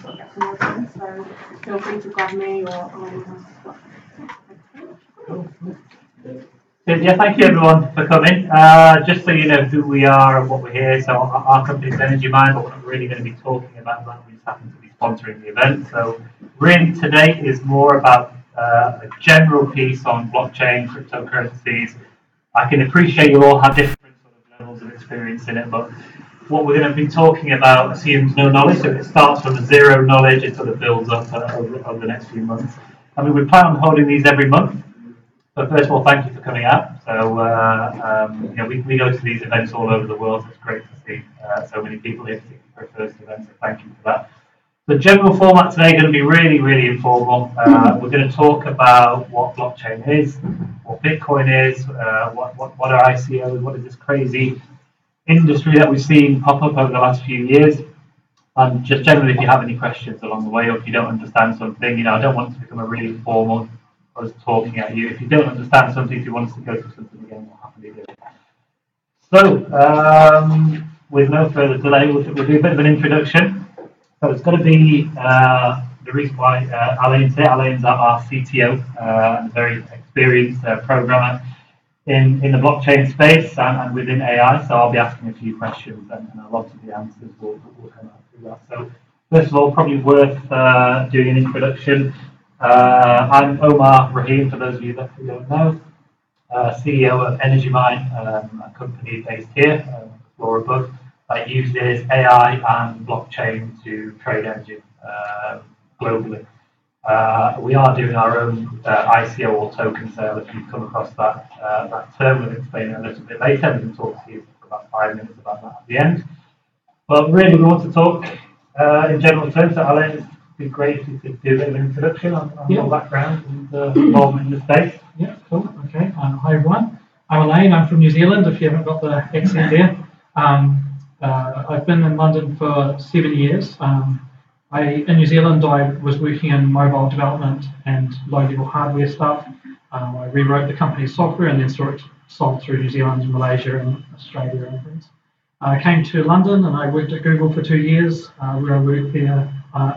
sort of get to know them. So feel free to grab me or anyone else. Yeah, thank you everyone for coming. Just so you know who we are and what we're here. So our company is Energy Mind, but we're not really going to be talking about that. We just happen to be sponsoring the event. So really today is more about a general piece on blockchain, cryptocurrencies. I can appreciate you all have different sort of levels of experience in it, but what we're going to be talking about assumes no knowledge. So it starts from zero knowledge, it sort of builds up over the next few months. I mean, we plan on holding these every month. So first of all, thank you for coming out. So we go to these events all over the world. So it's great to see so many people here, particularly for a first event. So thank you for that. The general format today is going to be really, really informal. We're going to talk about what blockchain is, what Bitcoin is, what are ICOs, what is this crazy industry that we've seen pop up over the last few years. And just generally, if you have any questions along the way, or if you don't understand something, I don't want it to become a really formal us talking at you. If you don't understand something, if you want us to go through something again, we'll happily do it. So, with no further delay, we'll do a bit of an introduction. So it's going to be the reason why Alain's here. Alain's our CTO, a very experienced programmer in the blockchain space and within AI. So I'll be asking a few questions, and a lot of the answers will come out through that. So first of all, probably worth doing an introduction. I'm Omar Rahim, for those of you who don't know, CEO of Energy Mind, a company based here, floor above, that uses AI and blockchain to trade energy globally. We are doing our own ICO or token sale. If you've come across that term, we'll explain it a little bit later. We can talk to you for about 5 minutes about that at the end. But really, we want to talk in general terms. So Alain, it'd be great if you could do a bit of an introduction on your background and involvement in the space. Yeah, cool. Okay. Hi everyone. I'm Alain. I'm from New Zealand. If you haven't got the accent there, I've been in London for 7 years. In New Zealand, I was working in mobile development and low-level hardware stuff. I rewrote the company's software and then sold through New Zealand, Malaysia, and Australia and things. I came to London and I worked at Google for 2 years, where I worked there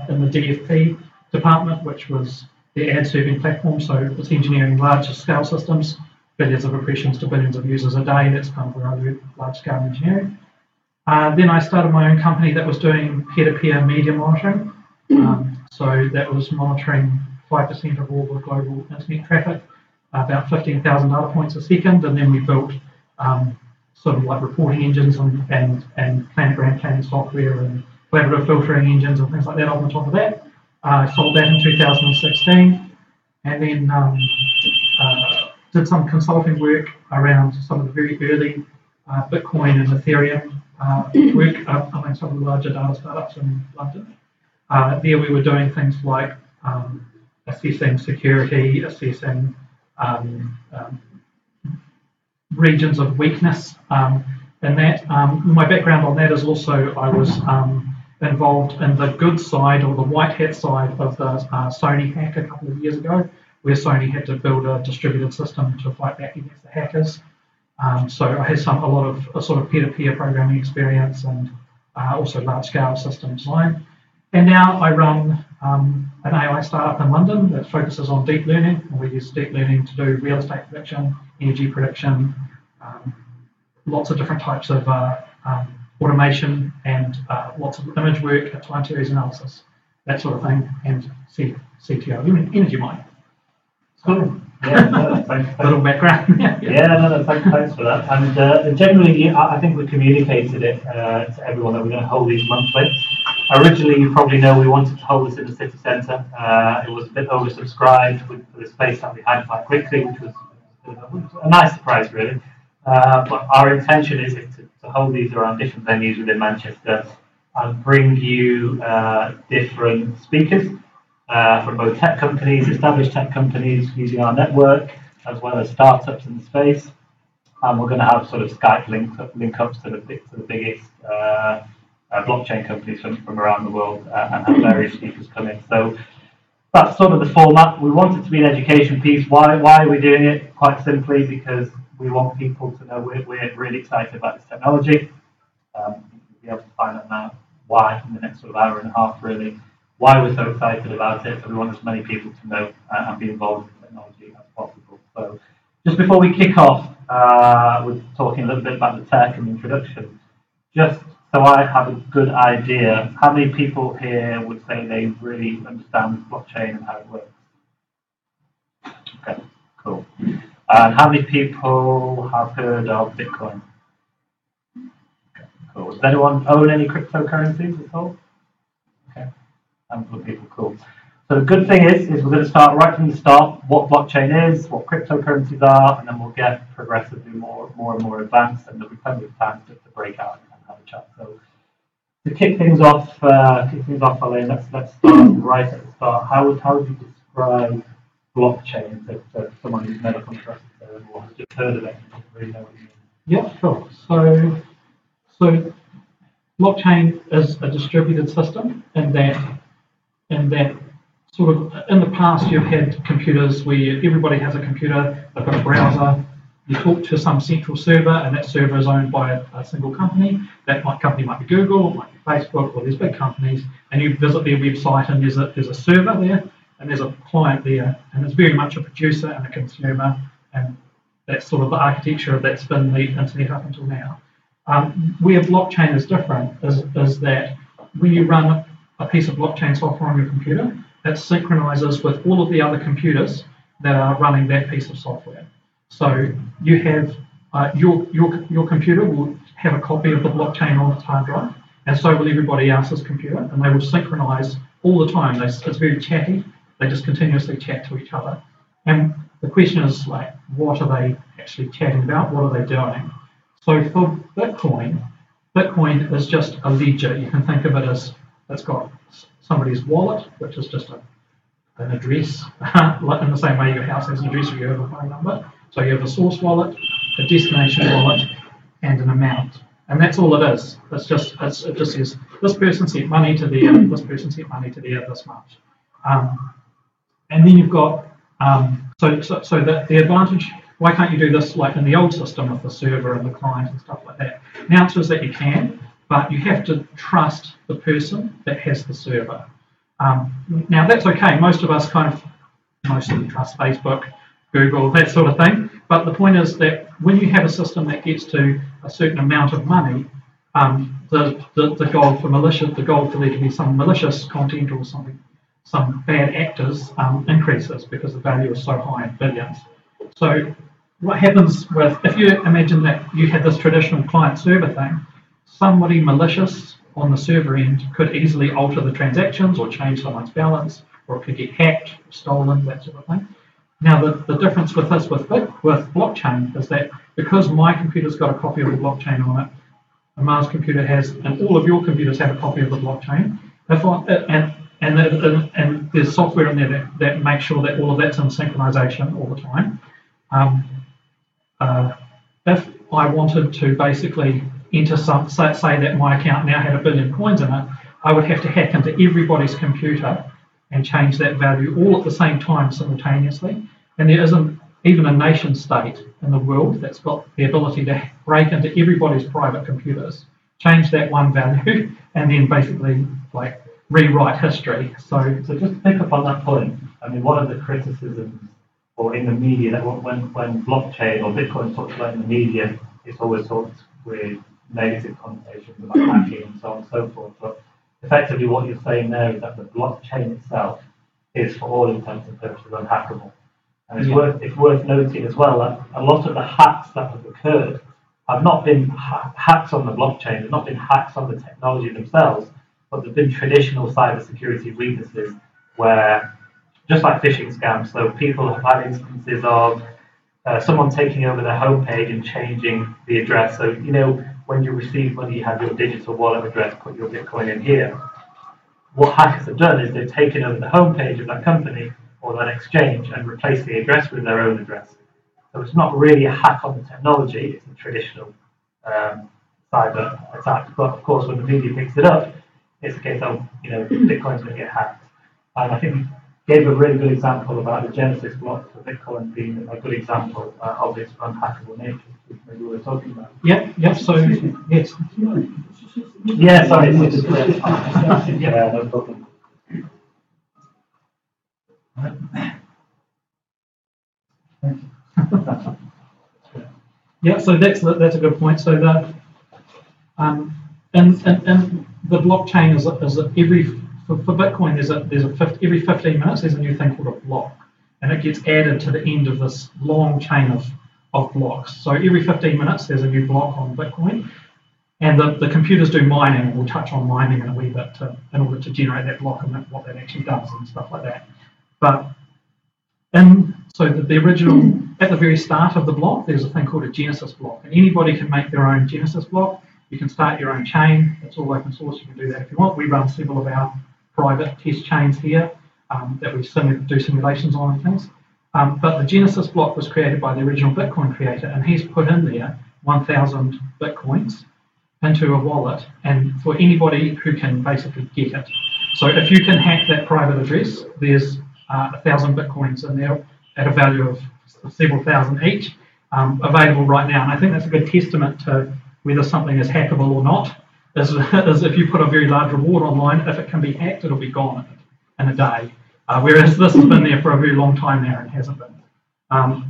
in the DFP department, which was the ad serving platform. So it's engineering large scale systems, billions of impressions to billions of users a day. That's kind of where I work, large scale engineering. Then I started my own company that was doing peer-to-peer media monitoring. So that was monitoring 5% of all the global internet traffic, about 15,000 data points a second. And then we built sort of like reporting engines and planogram planning software and collaborative filtering engines and things like that on top of that. I sold that in 2016, and then did some consulting work around some of the very early Bitcoin and Ethereum work among some of the larger data startups in London. There we were doing things like assessing security, assessing regions of weakness in that. My background on that is also I was involved in the good side or the white hat side of the Sony hack a couple of years ago, where Sony had to build a distributed system to fight back against the hackers. So I had a lot of sort of peer-to-peer programming experience and also large-scale system design. And now I run an AI startup in London that focuses on deep learning. And we use deep learning to do real estate prediction, energy prediction, lots of different types of automation, and lots of image work, time series analysis, that sort of thing, and CTO, Energy Mind. Cool. Yeah, thanks. Little background. Thanks for that. And generally, I think we communicated it to everyone that we're going to hold these monthly. Originally, you probably know we wanted to hold this in the city centre. It was a bit oversubscribed for the space that we had quite quickly, which was a nice surprise, really. But our intention is to hold these around different venues within Manchester and bring you different speakers from both tech companies, established tech companies using our network, as well as startups in the space. And we're going to have sort of Skype link-ups to the biggest blockchain companies from around the world and have various speakers come in. So that's sort of the format. We want it to be an education piece. Why are we doing it? Quite simply because we want people to know we're really excited about this technology. You'll be able to find out now why in the next sort of hour and a half, really. why we're so excited about it. So we want as many people to know and be involved in technology as possible. So just before we kick off, we're talking a little bit about the tech and introduction. Just so I have a good idea, how many people here would say they really understand blockchain and how it works? Okay, cool. And how many people have heard of Bitcoin? Okay, cool. Does anyone own any cryptocurrencies at all? Okay, handful of people, cool. So the good thing is we're going to start right from the start, what blockchain is, what cryptocurrencies are, and then we'll get progressively more and more advanced, and there'll be plenty of time to break out and have a chat. So to kick things off, Alain, let's start right at the start. How would you describe blockchain to someone who's never come across it or has just heard of it and doesn't really know what you mean? Yeah, sure. So blockchain is a distributed system, and that sort of in the past you've had computers where everybody has a computer, they've got a browser, you talk to some central server, and that server is owned by a single company. That company might be Google, it might be Facebook, or these big companies, and you visit their website and there's a server there and there's a client there, and it's very much a producer and a consumer, and that's sort of the architecture that's been the internet up until now. Where blockchain is different is that when you run a piece of blockchain software on your computer, it synchronizes with all of the other computers that are running that piece of software. So you have your computer will have a copy of the blockchain on its hard drive, and so will everybody else's computer, and they will synchronize all the time. It's very chatty. They just continuously chat to each other. And the question is, like, what are they actually chatting about? What are they doing? So for Bitcoin is just a ledger. You can think of it as it's got somebody's wallet, which is just an address, like in the same way your house has an address or you have a phone number. So you have a source wallet, a destination wallet, and an amount. And that's all it is. It just says this person sent money to there, this person sent money to there this much. And then you've got so the advantage. Why can't you do this like in the old system with the server and the client and stuff like that? The answer is that you can, but you have to trust the person that has the server. Now that's okay. Most of us mostly trust Facebook, Google, that sort of thing. But the point is that when you have a system that gets to a certain amount of money, the goal for there to be some malicious content or some bad actors increases because the value is so high in billions. So what happens if you imagine that you had this traditional client-server thing, somebody malicious on the server end could easily alter the transactions or change someone's balance, or it could get hacked, stolen, that sort of thing. Now the difference with this with blockchain is that because my computer's got a copy of the blockchain on it, Amar's computer has, and all of your computers have a copy of the blockchain, and there's software in there that makes sure that all of that's in synchronization all the time. If I wanted to basically enter say that my account now had 1 billion coins in it, I would have to hack into everybody's computer and change that value all at the same time simultaneously. And there isn't even a nation state in the world that's got the ability to break into everybody's private computers, change that one value, and then basically like rewrite history. So just to pick up on that point, I mean, one of the criticisms or in the media that when blockchain or Bitcoin talks about in the media, it's always talked with negative connotations about hacking and so on and so forth. But effectively what you're saying there is that the blockchain itself is for all intents and purposes unhackable. And it's worth noting as well that a lot of the hacks that have occurred have not been hacks on the blockchain, they've not been hacks on the technology themselves, but they've been traditional cybersecurity weaknesses where, just like phishing scams, so people have had instances of someone taking over their homepage and changing the address. So, when you receive money, you have your digital wallet address, put your Bitcoin in here. What hackers have done is they've taken over the homepage of that company or that exchange and replaced the address with their own address. So it's not really a hack on the technology, it's a traditional cyber attack. But of course, when the media picks it up, it's a case of, Bitcoin's going to get hacked. And I think you gave a really good example about the Genesis block for Bitcoin being a good example of its unhackable nature, which maybe we were talking about. Yeah, so, yes. Yeah, sorry. Yeah, no problem. Yeah, so that's a good point. So and the blockchain is every for Bitcoin every 15 minutes there's a new thing called a block, and it gets added to the end of this long chain of blocks. So every 15 minutes there's a new block on Bitcoin, and the computers do mining, and we'll touch on mining in a wee bit in order to generate that block and what that actually does and stuff like that. But so the original, at the very start of the block, there's a thing called a Genesis block, and anybody can make their own Genesis block. You can start your own chain. It's all open source. You can do that if you want. We run several of our private test chains here that we do simulations on and things. But the Genesis block was created by the original Bitcoin creator, and he's put in there 1,000 Bitcoins into a wallet, and for anybody who can basically get it. So if you can hack that private address, there's 1,000 Bitcoins in there at a value of several thousand each, available right now. And I think that's a good testament to whether something is hackable or not, is if you put a very large reward online, if it can be hacked, it'll be gone in a day. Whereas this has been there for a very long time now and hasn't been. I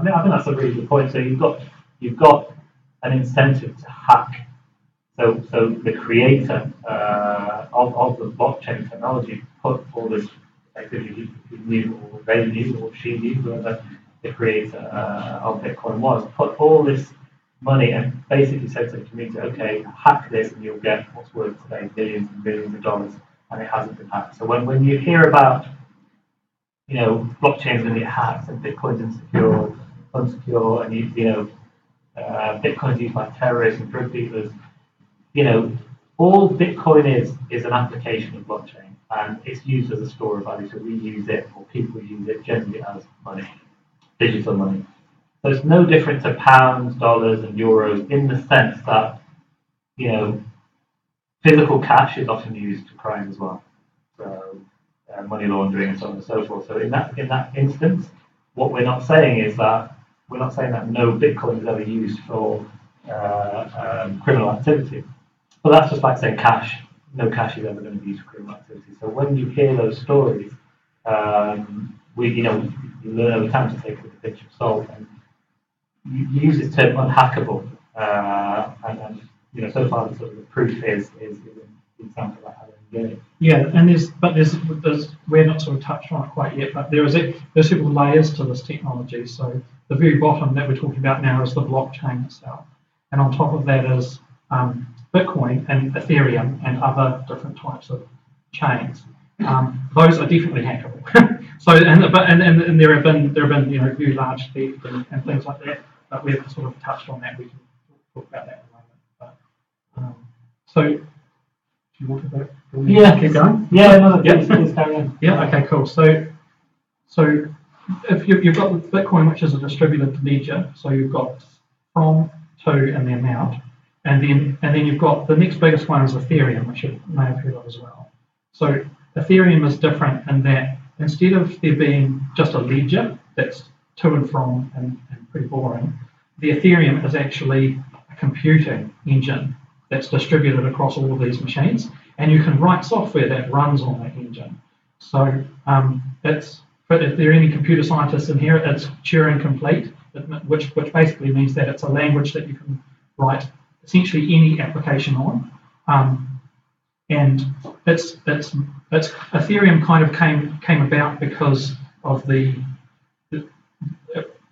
think that's a really good point. So you've got an incentive to hack. So the creator of the blockchain technology put all this, effectively he knew, or they knew, or she knew, whoever the creator of Bitcoin was, put all this money and basically said to the community, okay, hack this and you'll get what's worth today millions and millions of dollars, and it hasn't been hacked. So when you hear about, blockchains going to get hacked and Bitcoin's unsecure, and Bitcoin's used by terrorists and drug dealers, all Bitcoin is an application of blockchain, and it's used as a store of value. So we use it, or people use it generally as money, digital money. So it's no different to pounds, dollars, and euros in the sense that, physical cash is often used for crime as well. So money laundering and so on and so forth. So in that instance, what we're not saying is that no Bitcoin is ever used for criminal activity. But that's just like saying cash. No cash is ever going to be used for criminal activity. So when you hear those stories, you learn over time to take it with a pinch of salt, and you use this term unhackable, and so far the sort of the proof is an example of how they get it. Yeah, and there's we're not sort of touched on it quite yet, but there's several layers to this technology. So the very bottom that we're talking about now is the blockchain itself, and on top of that is Bitcoin and Ethereum and other different types of chains. Those are definitely hackable. So and there have been very large theft and things like that. But we haven't sort of touched on that. We can talk about that in a moment. So do you want to keep going? Yeah, no, please carry on. Yeah. Okay. Cool. So if you've got Bitcoin, which is a distributed ledger, so you've got from, to, and the amount. And then you've got the next biggest one is Ethereum, which you may have heard of as well. So Ethereum is different in that instead of there being just a ledger that's to and from and pretty boring, the Ethereum is actually a computing engine that's distributed across all of these machines, and you can write software that runs on that engine. So if there are any computer scientists in here, it's Turing complete, which basically means that it's a language that you can write essentially any application on, and it's Ethereum kind of came about because of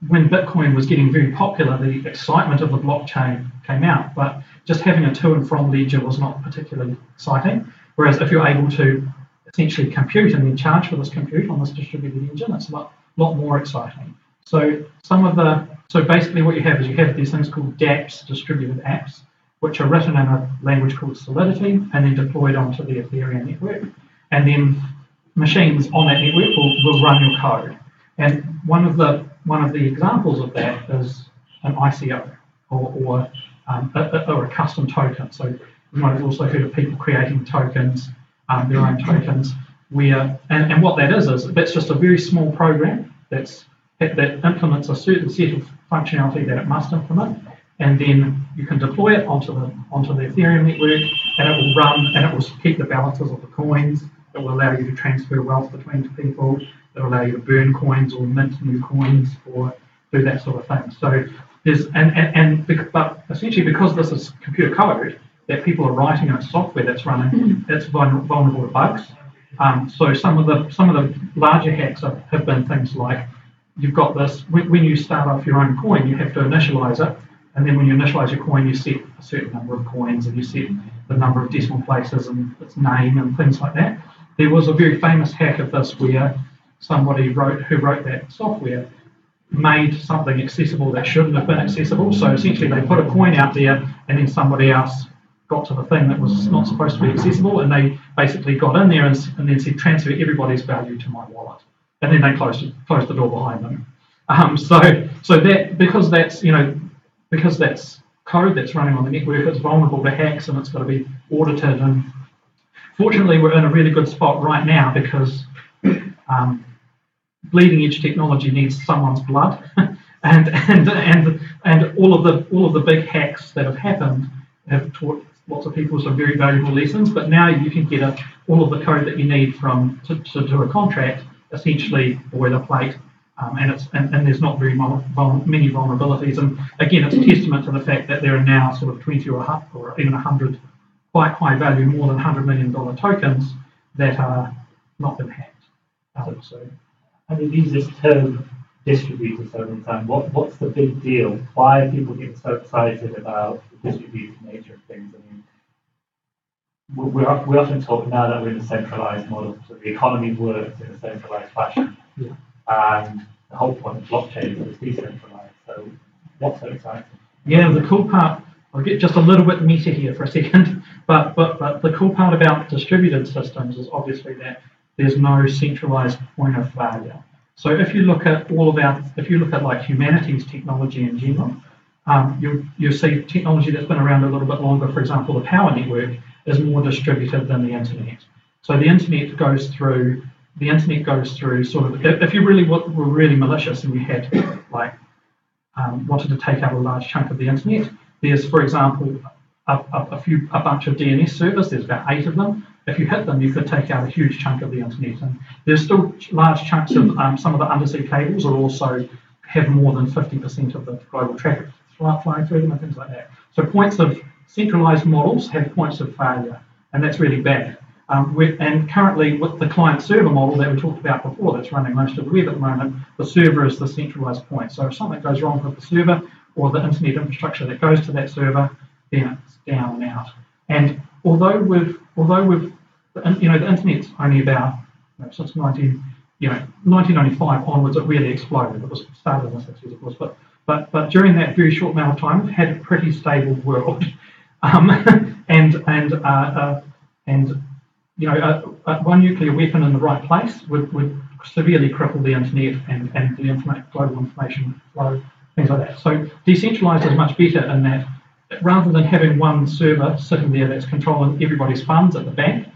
when Bitcoin was getting very popular, the excitement of the blockchain came out, but just having a to and from ledger was not particularly exciting. Whereas if you're able to essentially compute and then charge for this compute on this distributed engine, it's a lot more exciting. So basically what you have these things called dApps, distributed apps, which are written in a language called Solidity and then deployed onto the Ethereum network. And then machines on that network will run your code. And one of the examples of that is an ICO or a custom token. So you might have also heard of people creating tokens, their own tokens. And what that is that's just a very small program that implements a certain set of functionality that it must implement, and then you can deploy it onto the Ethereum network, and it will run and it will keep the balances of the coins. It will allow you to transfer wealth between people. that allow you to burn coins or mint new coins or do that sort of thing. So there's but essentially because this is computer code that people are writing in a software that's running, it's vulnerable to bugs. So some of the larger hacks have been things like you've got this when you start off your own coin, you have to initialize it, and then when you initialize your coin, you set a certain number of coins and you set the number of decimal places and its name and things like that. There was a very famous hack of this where somebody who wrote that software made something accessible that shouldn't have been accessible. So essentially they put a coin out there and then somebody else got to the thing that was not supposed to be accessible, and they basically got in there and then said transfer everybody's value to my wallet, and then they closed the door behind them. So that because that's code that's running on the network, it's vulnerable to hacks and it's got to be audited. And fortunately, we're in a really good spot right now because bleeding edge technology needs someone's blood, and all of the big hacks that have happened have taught lots of people some very valuable lessons. But now you can get all of the code that you need to do a contract, essentially boilerplate, and there's not very many vulnerabilities. And again, it's a testament to the fact that there are now sort of 20 or even 100 quite high value, more than $100 million tokens that are not been hacked. And you use this term distributed so many times. What's the big deal? Why are people getting so excited about the distributed nature of things? I mean, we often talk now that we're in a centralized model, so the economy works in a centralized fashion. Yeah. And the whole point of blockchain is that it's decentralized. So what's so exciting? Yeah, the cool part, I'll get just a little bit meta here for a second, but the cool part about distributed systems is obviously that there's no centralized point of failure. So if you look at like humanities technology in general, you'll see technology that's been around a little bit longer. For example, the power network is more distributed than the internet. So the internet goes through sort of, if you really were really malicious and you had like wanted to take out a large chunk of the internet, there's, for example, a bunch of DNS servers. There's about 8 of them. If you hit them, you could take out a huge chunk of the internet. And there's still large chunks of some of the undersea cables will also have more than 50% of the global traffic flying through them and things like that. So points of centralized models have points of failure, and that's really bad. And currently, with the client-server model that we talked about before, that's running most of the web at the moment, the server is the centralized point. So if something goes wrong with the server or the internet infrastructure that goes to that server, then it's down and out. And although the internet's only about since 1995 onwards, it really exploded. It was started in the 60s, of course, but during that very short amount of time, we've had a pretty stable world, one nuclear weapon in the right place would severely cripple the internet and the global information flow, things like that. So decentralized is much better in that rather than having one server sitting there that's controlling everybody's funds at the bank,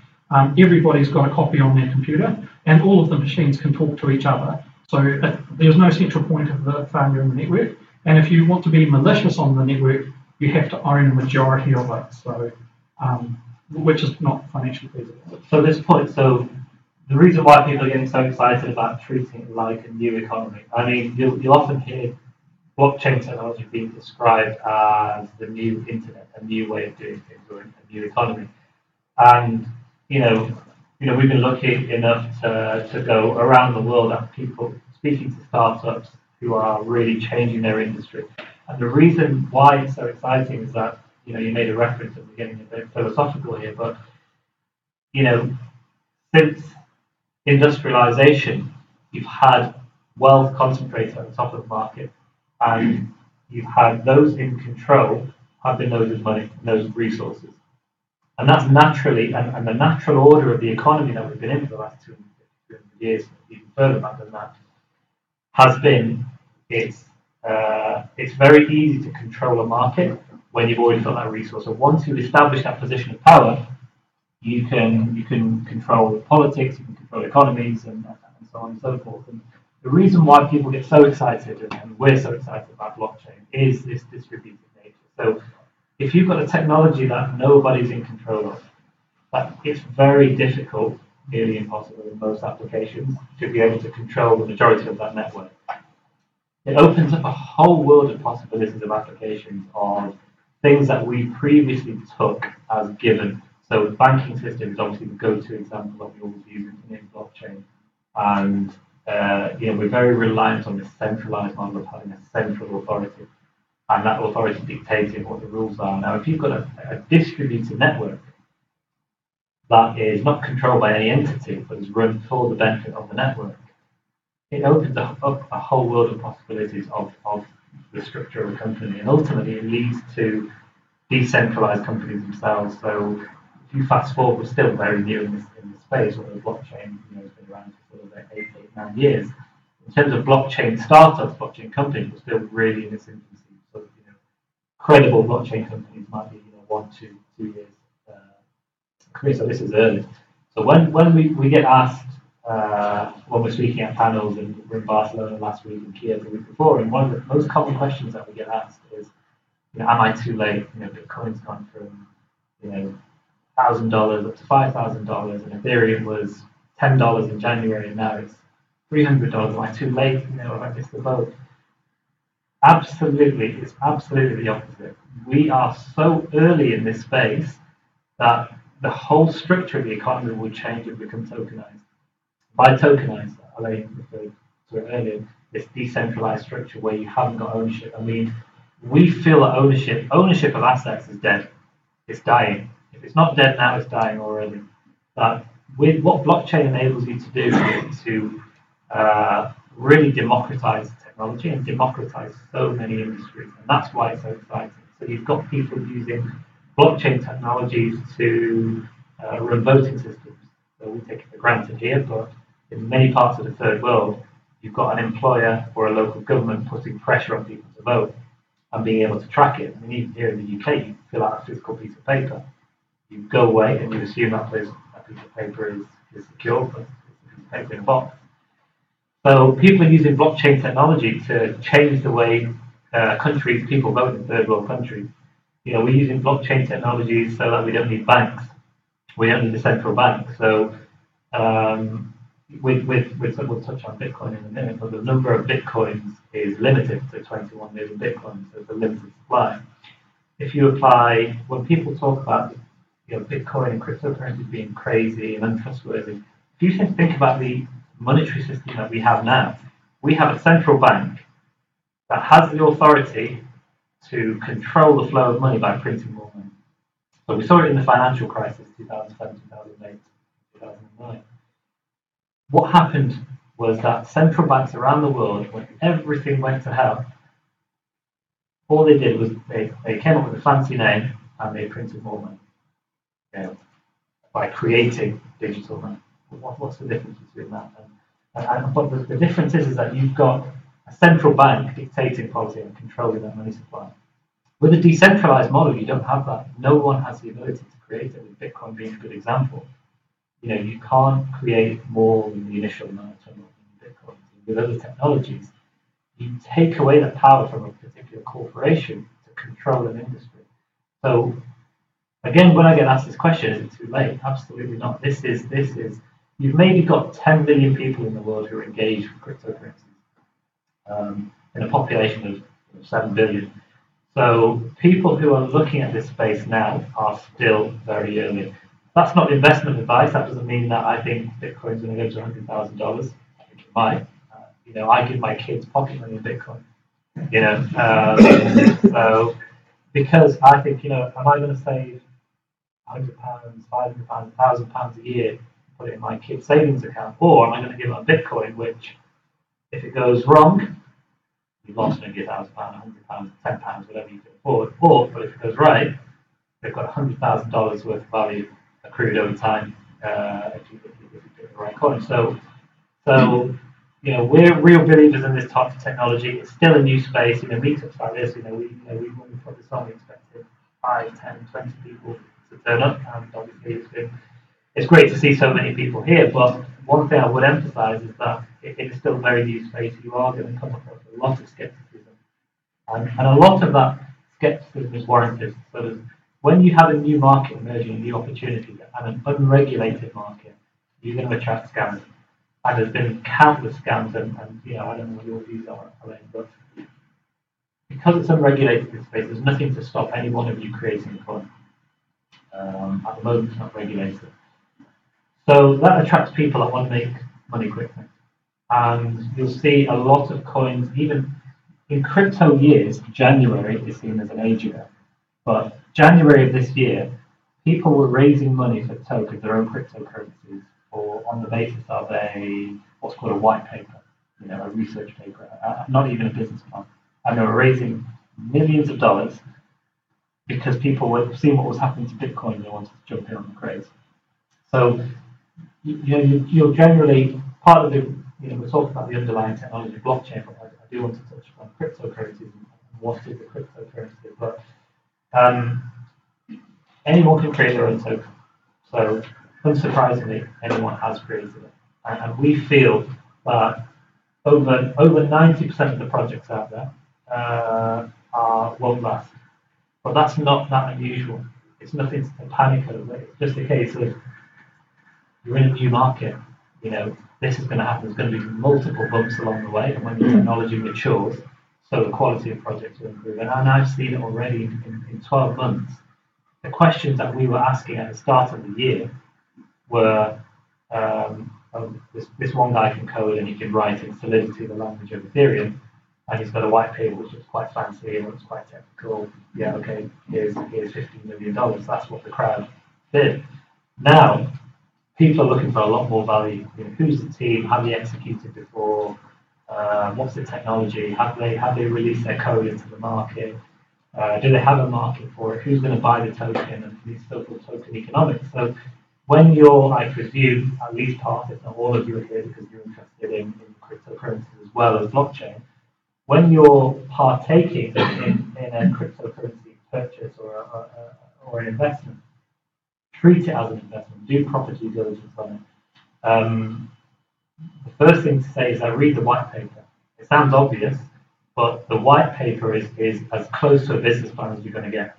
everybody's got a copy on their computer and all of the machines can talk to each other. So there's no central point of the failure in the network. And if you want to be malicious on the network, you have to own a majority of it. So which is not financially feasible. So this point, the reason why people are getting so excited about treating it like a new economy, I mean, you'll often hear blockchain technology being described as the new internet, a new way of doing things, or a new economy. And we've been lucky enough to go around the world and people speaking to startups who are really changing their industry. And the reason why it's so exciting is that you made a reference at the beginning, a bit philosophical here, but since industrialization, you've had wealth concentrated at the top of the market, and you've had those in control have been those with money, those with resources. And that's naturally, and the natural order of the economy that we've been in for the last 200 years, even further back than that, has been it's very easy to control a market when you've already got that resource. So once you've established that position of power, you can control politics, you can control economies, and so on and so forth. And the reason why people get so excited, and we're so excited about blockchain, is this distributed nature. So if you've got a technology that nobody's in control of, that it's very difficult nearly impossible in most applications to be able to control the majority of that network. It opens up a whole world of possibilities of applications of things that we previously took as given. So the banking system is obviously the go-to example that we always use in blockchain. And we're very reliant on this centralized model of having a central authority, and that authority dictating what the rules are. Now, if you've got a distributed network that is not controlled by any entity, but is run for the benefit of the network, it opens up a whole world of possibilities of the structure of a company, and ultimately it leads to decentralized companies themselves. So if you fast forward, we're still very new in this space, where the blockchain has been around for sort of 9 years. In terms of blockchain startups, blockchain companies, we're still really in its infancy. So credible blockchain companies might be 1, 2 years career. So this is early. So when we get asked when we're speaking at panels, and we're in Barcelona last week and Kiev the week before, and one of the most common questions that we get asked is, am I too late? Bitcoin's gone from $1,000 up to $5,000, and Ethereum was $10 in January, and now it's $300. Am I too late? Have I missed the boat? Absolutely, it's absolutely the opposite. We are so early in this space that the whole structure of the economy will change and become tokenized. By tokenized, Elaine referred to it earlier, this decentralized structure where you haven't got ownership. I mean, we feel that ownership of assets is dead. It's dying. If it's not dead now, it's dying already. But with what blockchain enables you to do is to really democratize technology and democratize so many industries. And that's why it's so exciting. So you've got people using blockchain technologies to run voting systems. So we take it for granted here, but in many parts of the third world, you've got an employer or a local government putting pressure on people to vote and being able to track it. I mean, even here in the UK, you fill out a physical piece of paper. You go away and you assume that piece of paper is secure, but it's a piece of paper in a box. So people are using blockchain technology to change the way people vote in third world countries. We're using blockchain technologies so that we don't need banks. We don't need a central bank. So we'll touch on Bitcoin in a minute, but the number of Bitcoins is limited to 21 million Bitcoins, so it's a limited supply. If you apply, when people talk about Bitcoin and cryptocurrency being crazy and untrustworthy, if you think about the monetary system that we have now, we have a central bank that has the authority to control the flow of money by printing more money. So we saw it in the financial crisis, 2007, 2008, 2009. What happened was that central banks around the world, when everything went to hell, all they did was they came up with a fancy name and they printed more money by creating digital money. What's the difference between that? But the difference is that you've got a central bank dictating policy and controlling that money supply. With a decentralized model, you don't have that. No one has the ability to create it, with Bitcoin being a good example. You can't create more than the initial amount of Bitcoin. With other technologies, you take away the power from a particular corporation to control an industry. So, again, when I get asked this question, is it too late? Absolutely not. This is. You've maybe got 10 million people in the world who are engaged with cryptocurrencies in a population of 7 billion. So people who are looking at this space now are still very early. That's not investment advice. That doesn't mean that I think Bitcoin's going to go to $100,000. I think it might. I give my kids pocket money in Bitcoin. So because I think, am I going to save £100, £500, £1,000 a year, put it in my kids' savings account, or am I going to give them Bitcoin, which, if it goes wrong, you've lost maybe £1,000, £100, £10, whatever you can afford. But if it goes right, they've got $100,000 worth of value accrued over time if you get the right coin. So we're real believers in this type of technology. It's still a new space. Meetups like this, when we put this on, we expected 5, 10, 20 people to turn up, and obviously it's great to see so many people here. But one thing I would emphasise is that it is still a very new space. You are going to come across a lot of skepticism, and a lot of that skepticism is warranted. So when you have a new market emerging, a new opportunity, and an unregulated market, you're going to attract scams. And there's been countless scams, and I don't know what your views are, Elaine, but because it's unregulated in space, there's nothing to stop any one of you creating a coin. At the moment, it's not regulated. So that attracts people that want to make money quickly. And you'll see a lot of coins, even in crypto years, January is seen as an age ago. But January of this year, people were raising money for tokens, their own cryptocurrencies, or on the basis of what's called a white paper, a research paper, not even a business plan. And they were raising millions of dollars because people were seeing what was happening to Bitcoin and they wanted to jump in on the craze. So you're generally part of the, we're talking about the underlying technology, blockchain, but I do want to touch on cryptocurrencies and what is a cryptocurrency. But anyone can create their own token. So unsurprisingly, anyone has created it. And we feel that over 90% of the projects out there won't last. But that's not that unusual. It's nothing to panic over. It's just a case of you're in a new market. This is going to happen. There's going to be multiple bumps along the way, and when the technology matures, so the quality of projects will improve. And I've seen it already in 12 months. The questions that we were asking at the start of the year were, this one guy can code and he can write in Solidity, the language of Ethereum, and he's got a white paper which looks quite fancy and looks quite technical. Yeah, okay, here's $15 million. That's what the crowd did. Now, people are looking for a lot more value. Who's the team? Have they executed before? What's the technology? Have they released their code into the market? Do they have a market for it? Who's going to buy the token? And these so-called token economics. So when you're, I presume, at least part, if not all of you are here because you're interested in cryptocurrencies as well as blockchain, when you're partaking in a cryptocurrency purchase or an investment, treat it as an investment. Do proper due diligence on it. The first thing to say is I read the white paper. It sounds obvious, but the white paper is as close to a business plan as you're going to get.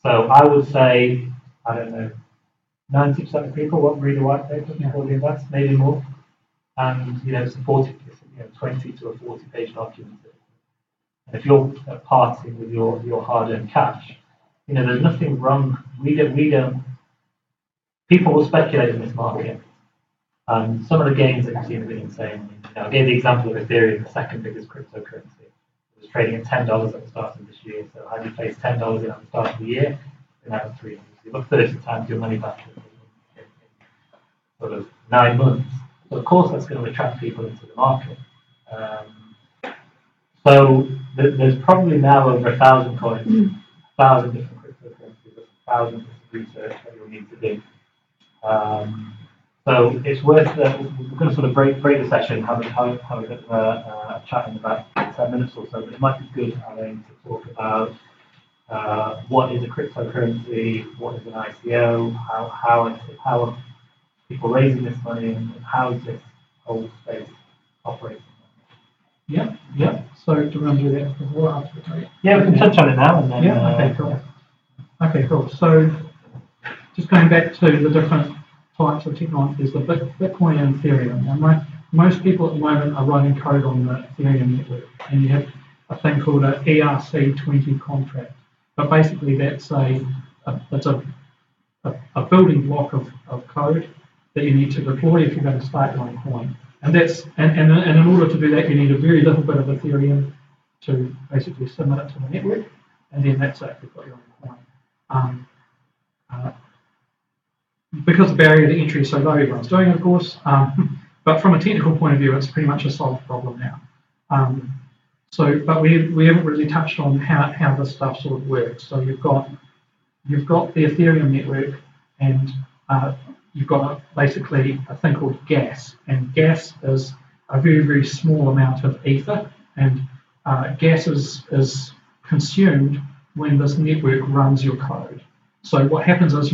So I would say, 90% of people won't read the white paper before they invest, maybe more. And it's a 20 to a 40-page document. And if you're parting with your hard-earned cash, there's nothing wrong. We don't. People will speculate in this market. And some of the gains that you've seen have been insane. I gave the example of Ethereum, the second biggest cryptocurrency. It was trading at $10 at the start of this year. So had you placed $10 in at the start of the year, you're now at $300. You've got 30 times your money back in sort of 9 months. So of course that's going to attract people into the market. So there's probably now over 1,000 coins, 1,000 different cryptocurrencies, 1,000 different research that you'll need to do. So it's worth. We're going to sort of break the session, have a bit of a chat in about 10 minutes or so. But it might be good, Alain, to talk about what is a cryptocurrency, what is an ICO, how are people raising this money, and how is this whole space operating. Yeah. So do we want to do that before or after? Yeah, we can touch on it now and then. Yeah. Okay, cool. So just going back to the different types of technologies, the Bitcoin and Ethereum. And most people at the moment are running code on the Ethereum network, and you have a thing called an ERC20 contract. But basically, that's a building block of code that you need to deploy if you're going to start your own coin. And in order to do that, you need a very little bit of Ethereum to basically submit it to the network, and then that's it. You've got your own coin. Because the barrier to entry is so low, everyone's doing it, of course. But from a technical point of view, it's pretty much a solved problem now. But we haven't really touched on how this stuff sort of works. So you've got the Ethereum network, and you've got basically a thing called gas, and gas is a very, very small amount of ether, and gas is consumed when this network runs your code. So what happens is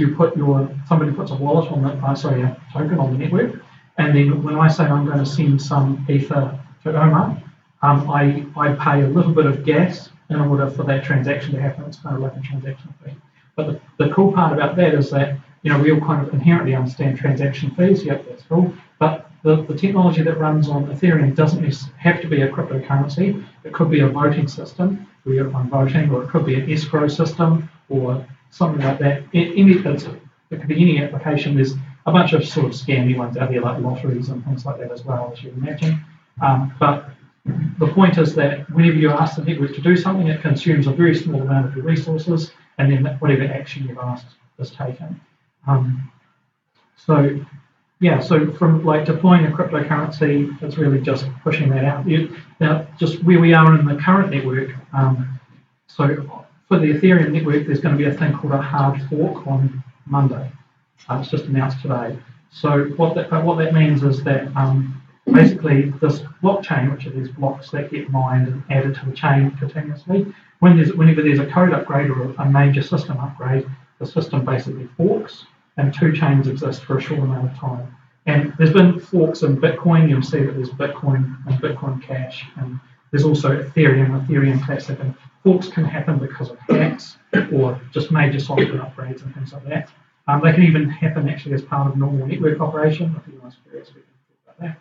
somebody puts a wallet on a token on the network, and then when I say I'm going to send some ether to Omar, I pay a little bit of gas in order for that transaction to happen. It's kind of like a transaction fee. But the cool part about that is that we all kind of inherently understand transaction fees. Yep, that's cool. But the technology that runs on Ethereum doesn't have to be a cryptocurrency. It could be a voting system where you're on voting, or it could be an escrow system or something like that. It could be any application. There's a bunch of sort of scammy ones out there, like lotteries and things like that as well, as you imagine. But the point is that whenever you ask the network to do something, it consumes a very small amount of your resources, and then whatever action you've asked is taken. So from like deploying a cryptocurrency, it's really just pushing that out. Now, just where we are in the current network, so for the Ethereum network, there's going to be a thing called a hard fork on Monday. It's just announced today. So what that means is that basically this blockchain, which are these blocks that get mined and added to the chain continuously, whenever there's a code upgrade or a major system upgrade, the system basically forks, and two chains exist for a short amount of time. And there's been forks in Bitcoin. You'll see that there's Bitcoin and Bitcoin Cash, and there's also Ethereum Classic. And forks can happen because of hacks or just major software upgrades and things like that. They can even happen actually as part of normal network operation. If anyone's curious, we can talk about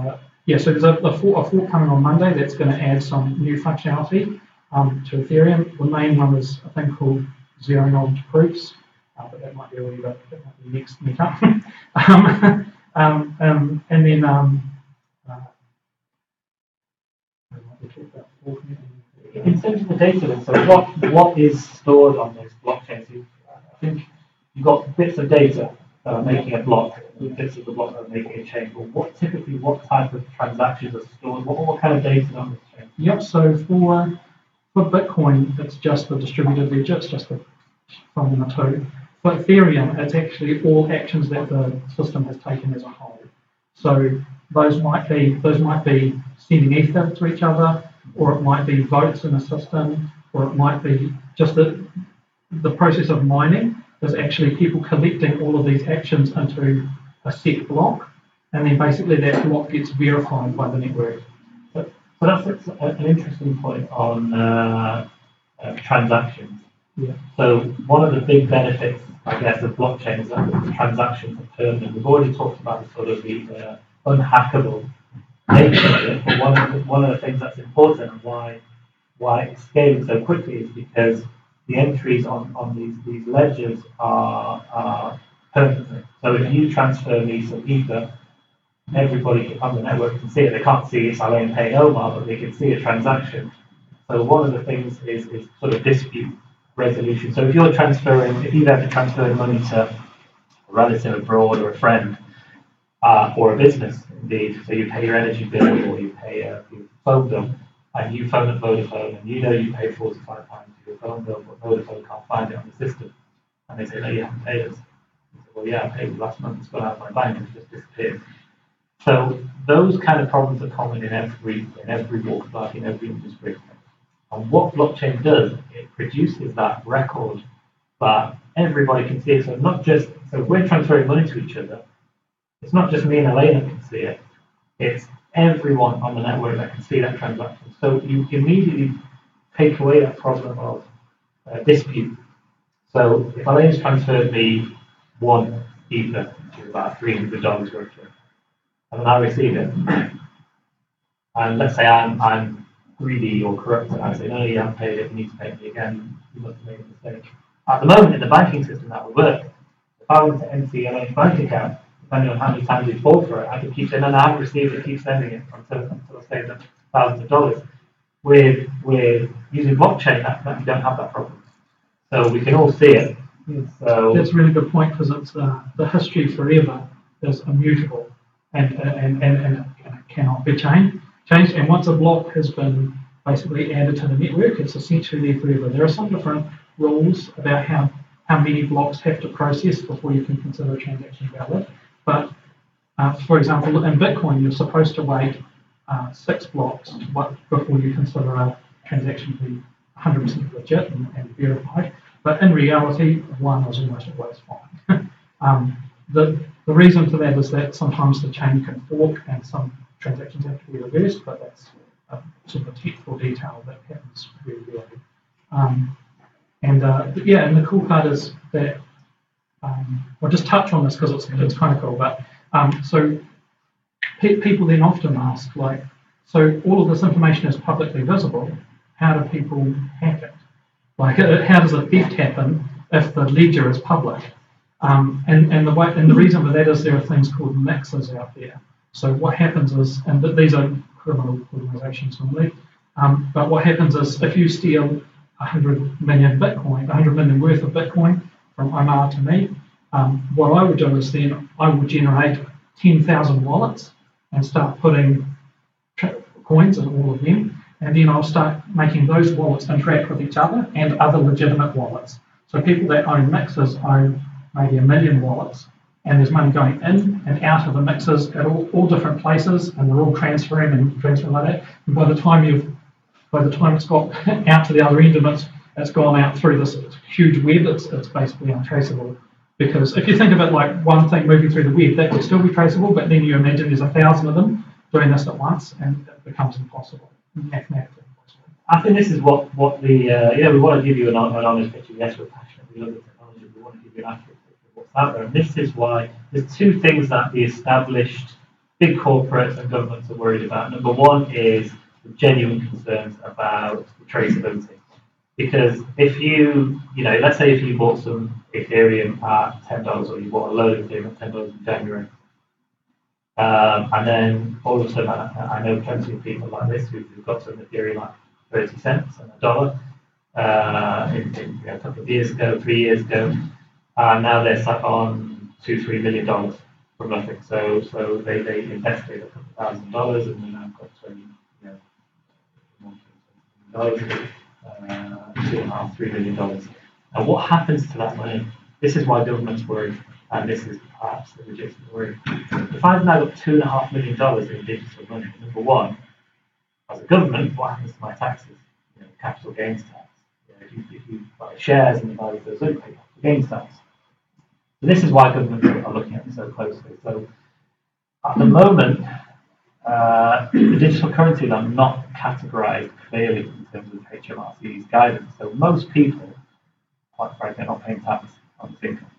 that. So there's a fork coming on Monday that's going to add some new functionality to Ethereum. The main one is a thing called zero knowledge proofs, but that might be next meetup. And then in terms of the data, then, so what is stored on this blockchain? So I think you've got bits of data that are making a block, bits of the block that are making a chain. But what type of transactions are stored? What kind of data is on this chain? Yep. So for Bitcoin, it's just the distributed ledger. It's just from the two. For Ethereum, it's actually all actions that the system has taken as a whole. So those might be sending ether to each other, or it might be votes in a system, or it might be just the process of mining is actually people collecting all of these actions into a set block, and then basically that block gets verified by the network. So that's an interesting point on transactions. Yeah. So one of the big benefits, I guess, of blockchain is that the transactions are permanent. We've already talked about the unhackable nature of it, but one of the things that's important and why it's scaling so quickly is because the entries on these ledgers are permanent. So if you transfer me some ether, everybody on the network can see it. They can't see it's Alain paying Omar, but they can see a transaction. So one of the things is sort of dispute resolution. So if you're have to transfer money to a relative abroad or a friend or a business, indeed, so you pay your energy bill or you pay your phone bill, and you phone up Vodafone, and you paid £45 for your phone bill, but Vodafone can't find it on the system, and they say, no, you haven't paid us. You say, well, yeah, I paid you last month. It's gone out of my bank and it's just disappeared. So those kind of problems are common in every walk of life, in every industry. And what blockchain does, it produces that record that everybody can see it. So if we're transferring money to each other, it's not just me and Elaine that can see it, it's everyone on the network that can see that transaction. So you immediately take away that problem of dispute. So if Elaine's transferred me one ether, which is about $300 worth, and then I receive it, and let's say I'm greedy or corrupt, and I say, no, you haven't paid it, you need to pay me again, you must have made a mistake. At the moment, in the banking system, that would work. If I were to empty Elaine's bank account, depending on how many times we fall for it, I could keep saying, no, I haven't received it, keep sending it until I save them thousands of dollars. With using blockchain, that you don't have that problem. So we can all see it. So that's a really good point, because it's the history forever is immutable and it cannot be changed. And once a block has been basically added to the network, it's essentially there forever. There are some different rules about how many blocks have to process before you can consider a transaction valid. But for example, in Bitcoin, you're supposed to wait 6 blocks before you consider a transaction to be 100% legit and verified. But in reality, 1 is almost always fine. The reason for that is that sometimes the chain can fork and some transactions have to be reversed, but that's a sort of a technical detail that happens very rarely. And yeah, and the cool part is that I'll just touch on this because it's kind of cool. But so people then often ask, like, so all of this information is publicly visible. How do people hack it? Like, how does a theft happen if the ledger is public? And the reason for that is there are things called mixers out there. So what happens is, and these are criminal organisations normally, but what happens is if you steal 100 million Bitcoin, 100 million worth of Bitcoin from Omar to me, what I would do is then I would generate 10,000 wallets and start putting coins in all of them, and then I'll start making those wallets interact with each other and other legitimate wallets. So people that own mixers own maybe 1 million wallets, and there's money going in and out of the mixers at all different places, and they're all transferring like that. And by the time it's got out to the other end of it's gone out through this huge web. It's basically untraceable. Because if you think of it like one thing moving through the web, that would still be traceable, but then you imagine there's 1,000 of them doing this at once, and it becomes impossible, mathematically impossible. I think this is what the we want to give you an honest picture. Yes, we're passionate. We love the technology. We want to give you an accurate picture of what's out there. And this is why there's two things that the established big corporates and governments are worried about. Number one is the genuine concerns about the traceability. Because if let's say if you bought some Ethereum at $10, or you bought a load of Ethereum at $10 in January, and then all of a sudden, I know plenty of people like this who've got some Ethereum at 30 cents and $1 a couple of years ago, 3 years ago, and now they're sat on $2-3 million from nothing. So they invested a couple of $1,000 and then I've got $2.5-3 million. And what happens to that money? This is why governments worry, and this is perhaps the legitimate worry. If I've now got $2.5 million in digital money, number one, as a government, what happens to my taxes? Capital gains tax. If you buy shares and the value goes up, you pay capital gains tax. So this is why governments are looking at it so closely. So at the moment, the digital currencies are not categorized clearly in terms of HMRC's guidance. So most people, quite frankly, are not paying tax on this income.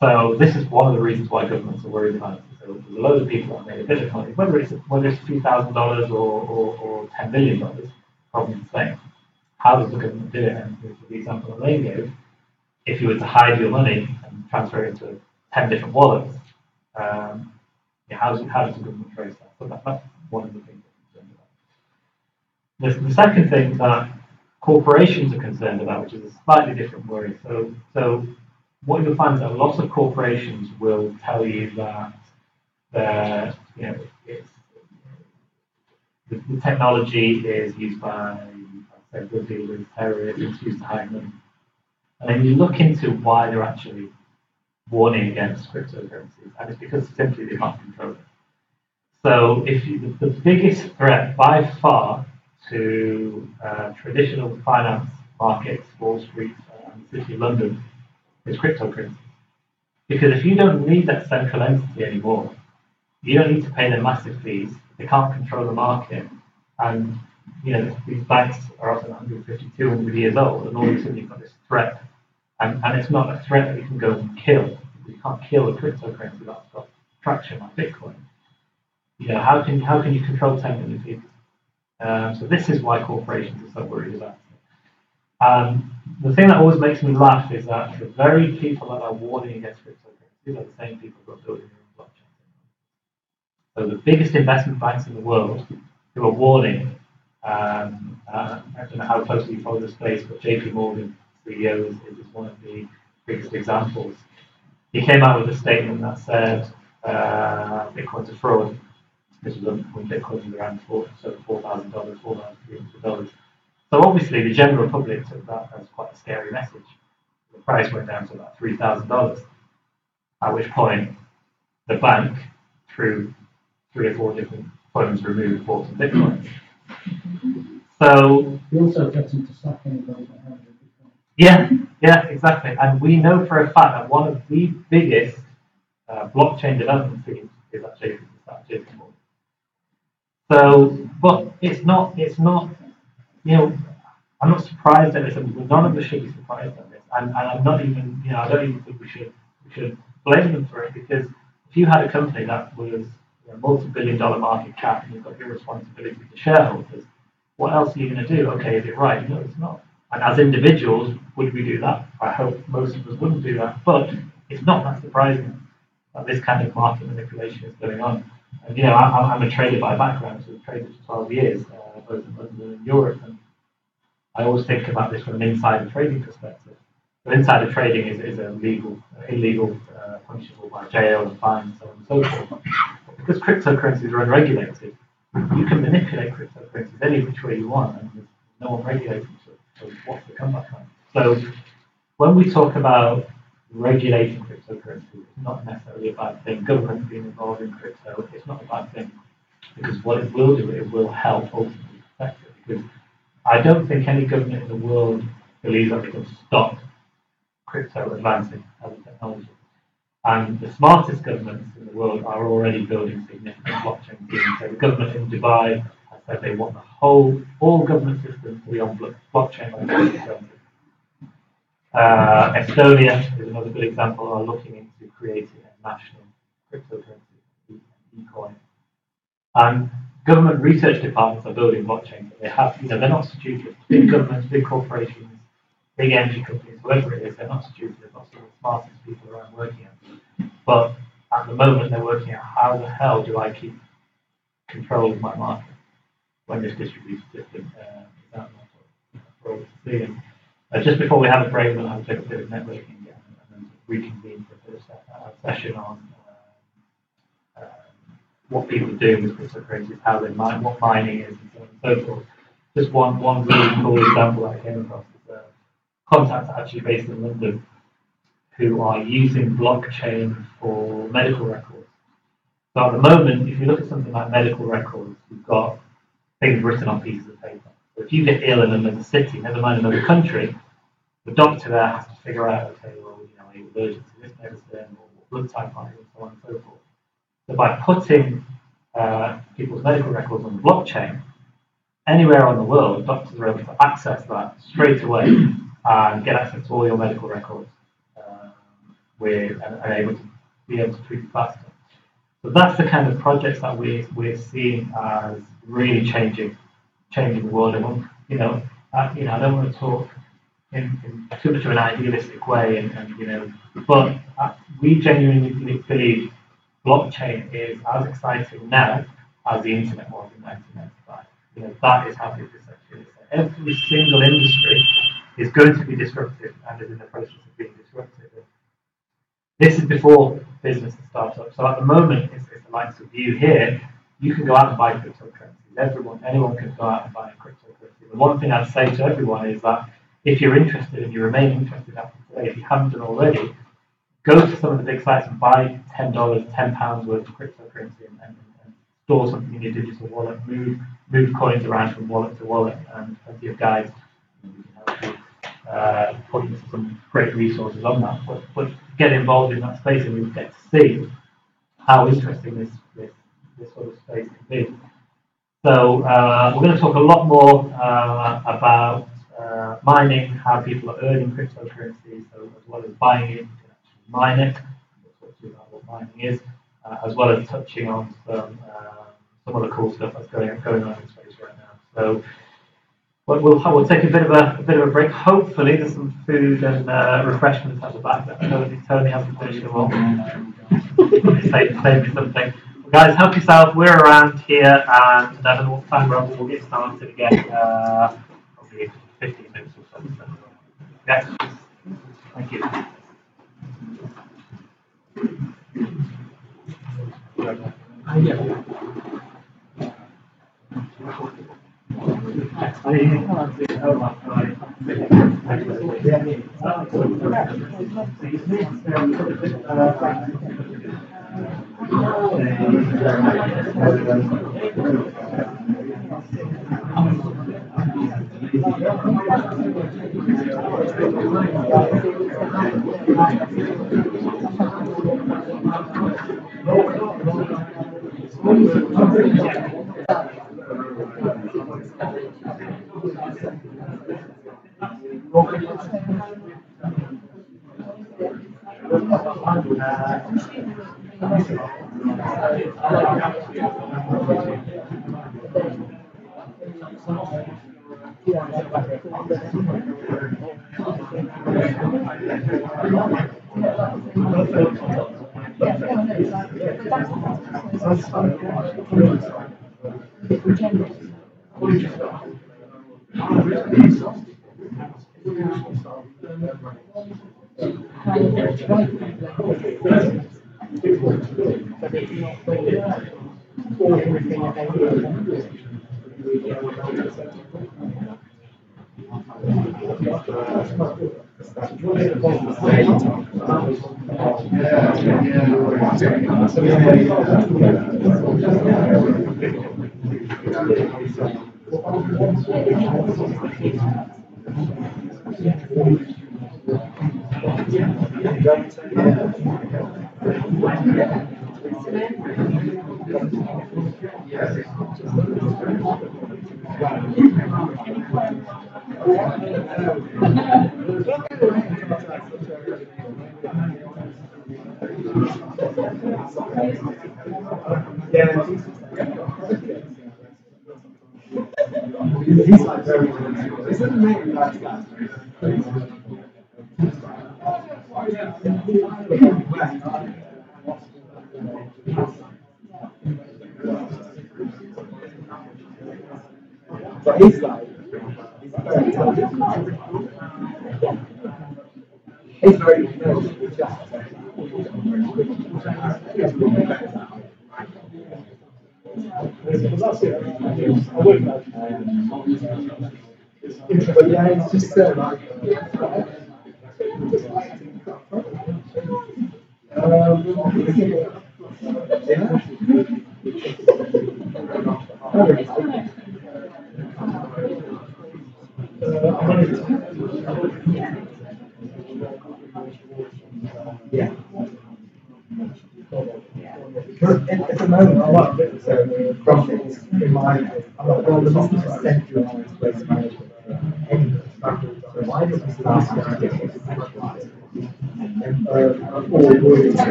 So this is one of the reasons why governments are worried about it. So there's a load of people that made a bit of money, whether it's a few $1,000s or $10 million, probably the same. How does the government do it? And the example that they gave, if you were to hide your money and transfer it into 10 different wallets, how does the government trace that? So that's one of the things they're concerned about. The second thing that corporations are concerned about, which is a slightly different worry. So what you'll find is that lots of corporations will tell you that the technology is used by drug dealers, terrorists, it's used to hide money. And then you look into why they're actually warning against cryptocurrencies, and it's because simply they can't control it. So the biggest threat by far to traditional finance markets, Wall Street and the City of London, is cryptocurrency. Because if you don't need that central entity anymore, you don't need to pay them massive fees. They can't control the market, and these banks are often 150, 200 years old, and all of a sudden you've got this threat, and it's not a threat that you can go and kill. You can't kill a cryptocurrency that's got traction like Bitcoin. How can you control 10 million people? So this is why corporations are so worried about it. The thing that always makes me laugh is that the very people that are warning against cryptocurrencies are the same people who are building their own blockchain. So the biggest investment banks in the world who are warning, I don't know how closely you follow the space, but JP Morgan CEO is one of the biggest examples. He came out with a statement that said Bitcoin's a fraud. This was when Bitcoin was around $4,000, $4,300. So obviously the general public took that as quite a scary message. The price went down to about $3,000. At which point the bank, through 3 or 4 different funds, removed bought some Bitcoin. So he also threatened to sack anybody that had Bitcoin. Yeah, exactly. And we know for a fact that one of the biggest blockchain development teams is actually JP Morgan. So, but it's not. I'm not surprised at this, and none of us should be surprised at this. And I'm not even, I don't even think we should blame them for it, because if you had a company that was a multi-billion-dollar market cap and you've got your responsibility to shareholders, what else are you going to do? Okay, is it right? No, it's not. And as individuals, would we do that? I hope most of us wouldn't do that, but it's not that surprising that this kind of market manipulation is going on. And I'm a trader by background, so I've traded for 12 years, both in London and Europe, and I always think about this from an insider trading perspective. So insider trading is illegal, punishable by jail and fines and so on and so forth. But because cryptocurrencies are unregulated, you can manipulate cryptocurrencies any which way you want, and there's no one regulating them. So what's the comeback on? So when we talk about regulating cryptocurrency, it's not necessarily a bad thing. Government being involved in crypto, it's not a bad thing, because what it will do, it will help ultimately protect it. Because I don't think any government in the world believes that they can stop crypto advancing as a technology. And the smartest governments in the world are already building significant blockchain teams. So the government in Dubai has said they want all government systems to be on blockchain by 2020. Estonia is another good example, are looking into creating a national cryptocurrency, e-coin. And government research departments are building blockchains. They have, they're not stupid. Big governments, big corporations, big energy companies, whoever it is, they're not stupid. They're not some of the smartest people around working at them. But at the moment, they're working out how the hell do I keep control of my market when this distributed system is out there for all to see. And just before we have a break, we'll have a bit of networking again and then reconvene for a bit of a session on what people are doing with cryptocurrencies, how they mine, what mining is, and so on and so forth. Just one really cool example I came across is contacts actually based in London who are using blockchain for medical records. So at the moment, if you look at something like medical records, you've got things written on pieces of paper. So if you get ill in another city, never mind another country, the doctor there has to figure out, okay, well, are you allergic to this medicine, or what blood type are you, and so on and so forth. So by putting people's medical records on the blockchain, anywhere on the world, doctors are able to access that straight away and get access to all your medical records and able to be able to treat you faster. So that's the kind of projects that we're seeing as really changing the world. And I don't want to talk in too much of an idealistic way, but we genuinely believe blockchain is as exciting now as the internet was in 1995. That is how big this actually is. Every single industry is going to be disrupted and is in the process of being disrupted. This is before business and startups. So at the moment, it's the likes of you here. You can go out and buy cryptocurrencies. Anyone can go out and buy a cryptocurrency. The one thing I'd say to everyone is that if you're interested and you remain interested after today, if you haven't done already, go to some of the big sites and buy $10, £10 worth of cryptocurrency and store something in your digital wallet. Move coins around from wallet to wallet, and plenty of guys can help you point you to some great resources on that. But get involved in that space, and you'll get to see how interesting this sort of space can be. So we're going to talk a lot more about mining, how people are earning cryptocurrencies, so as well as buying it, you can actually mine it. We'll talk to you about what mining is, as well as touching on some of the cool stuff that's going on in space right now. So we'll take a bit of a break. Hopefully, there's some food and refreshments at the back. Tony hasn't finished them all. Save me something. Well, guys, help yourself. We're around here, and what time we're on, we'll get started again. Probably 15 minutes or so. Yeah. Thank you.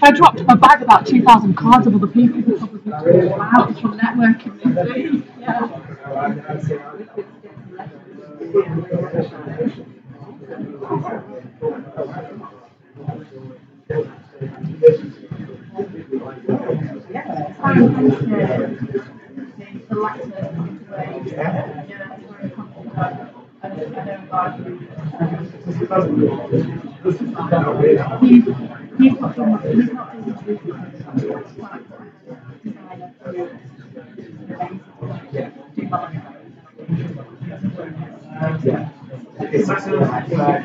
I dropped in my bag about 2,000 cards of other people who probably out from networking. Yeah. Yeah. Together like that.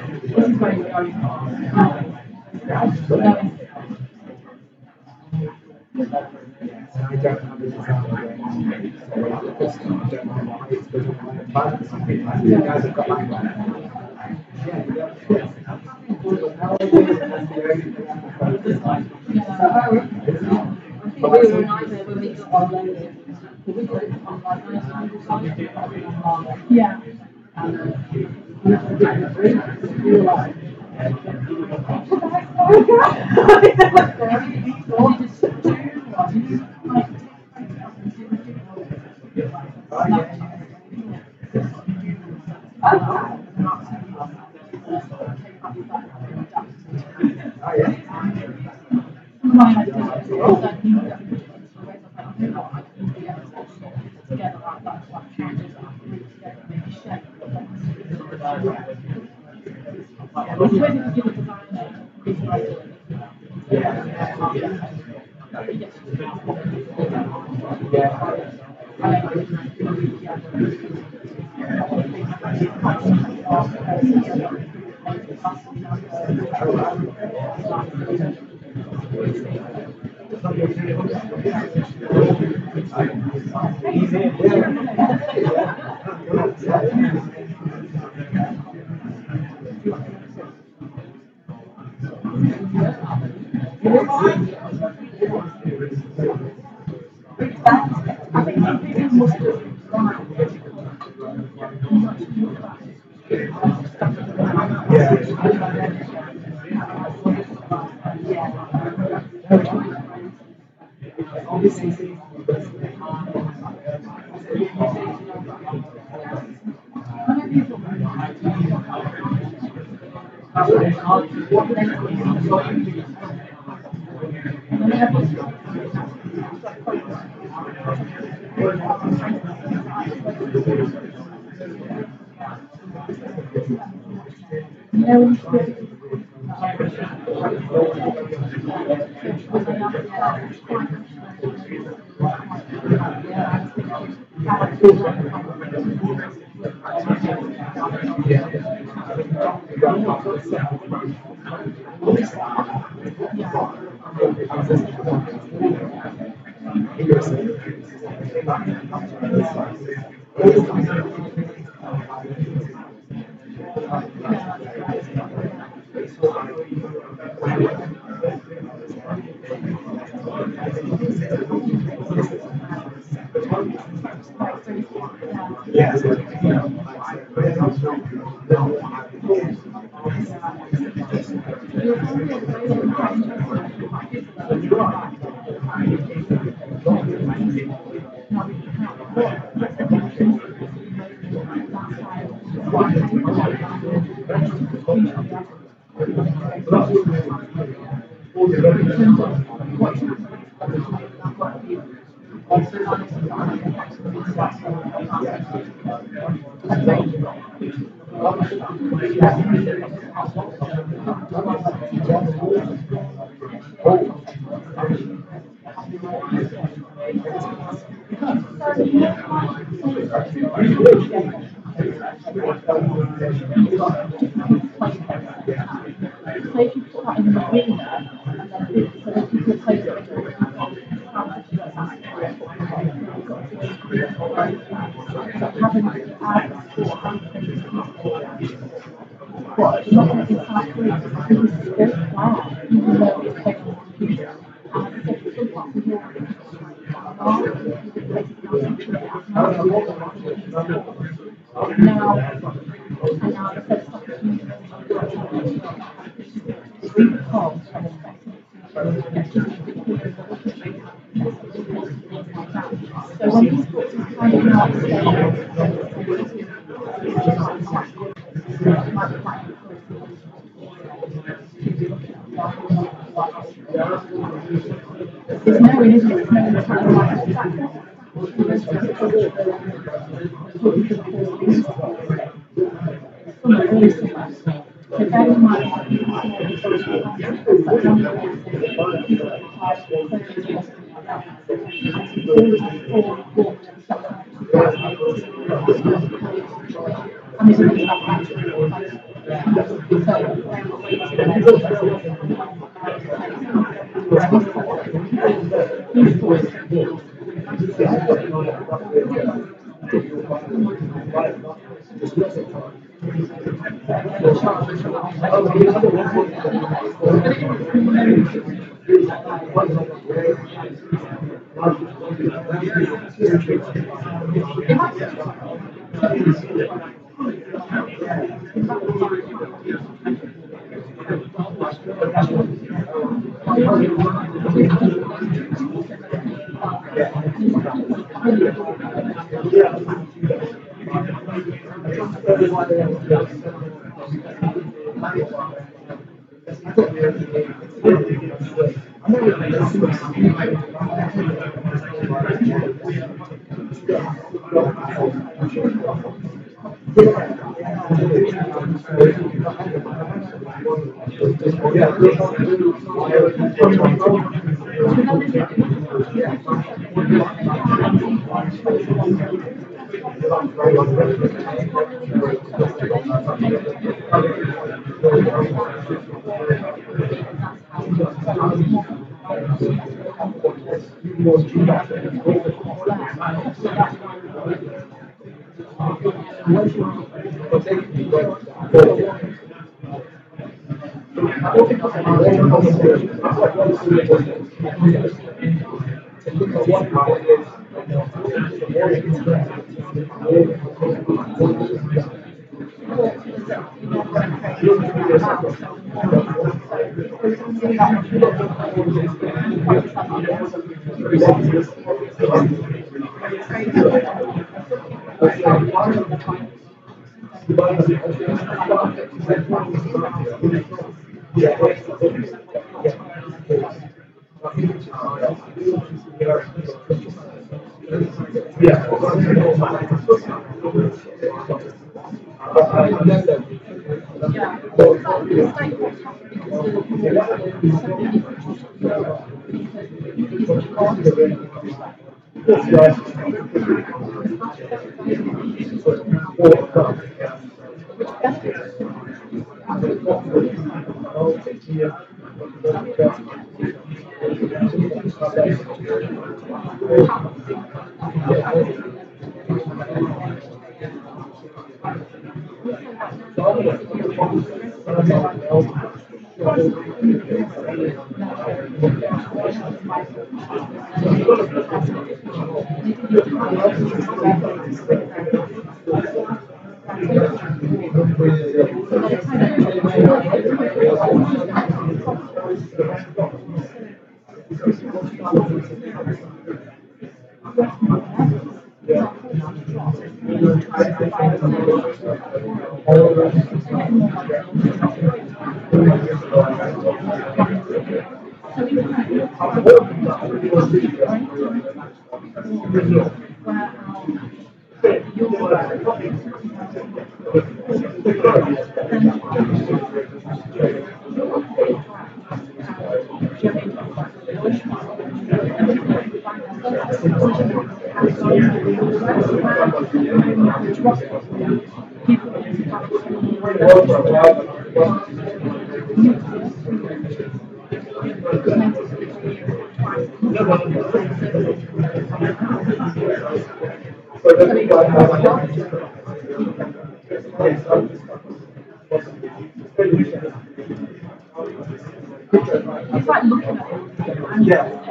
It's like looking at it.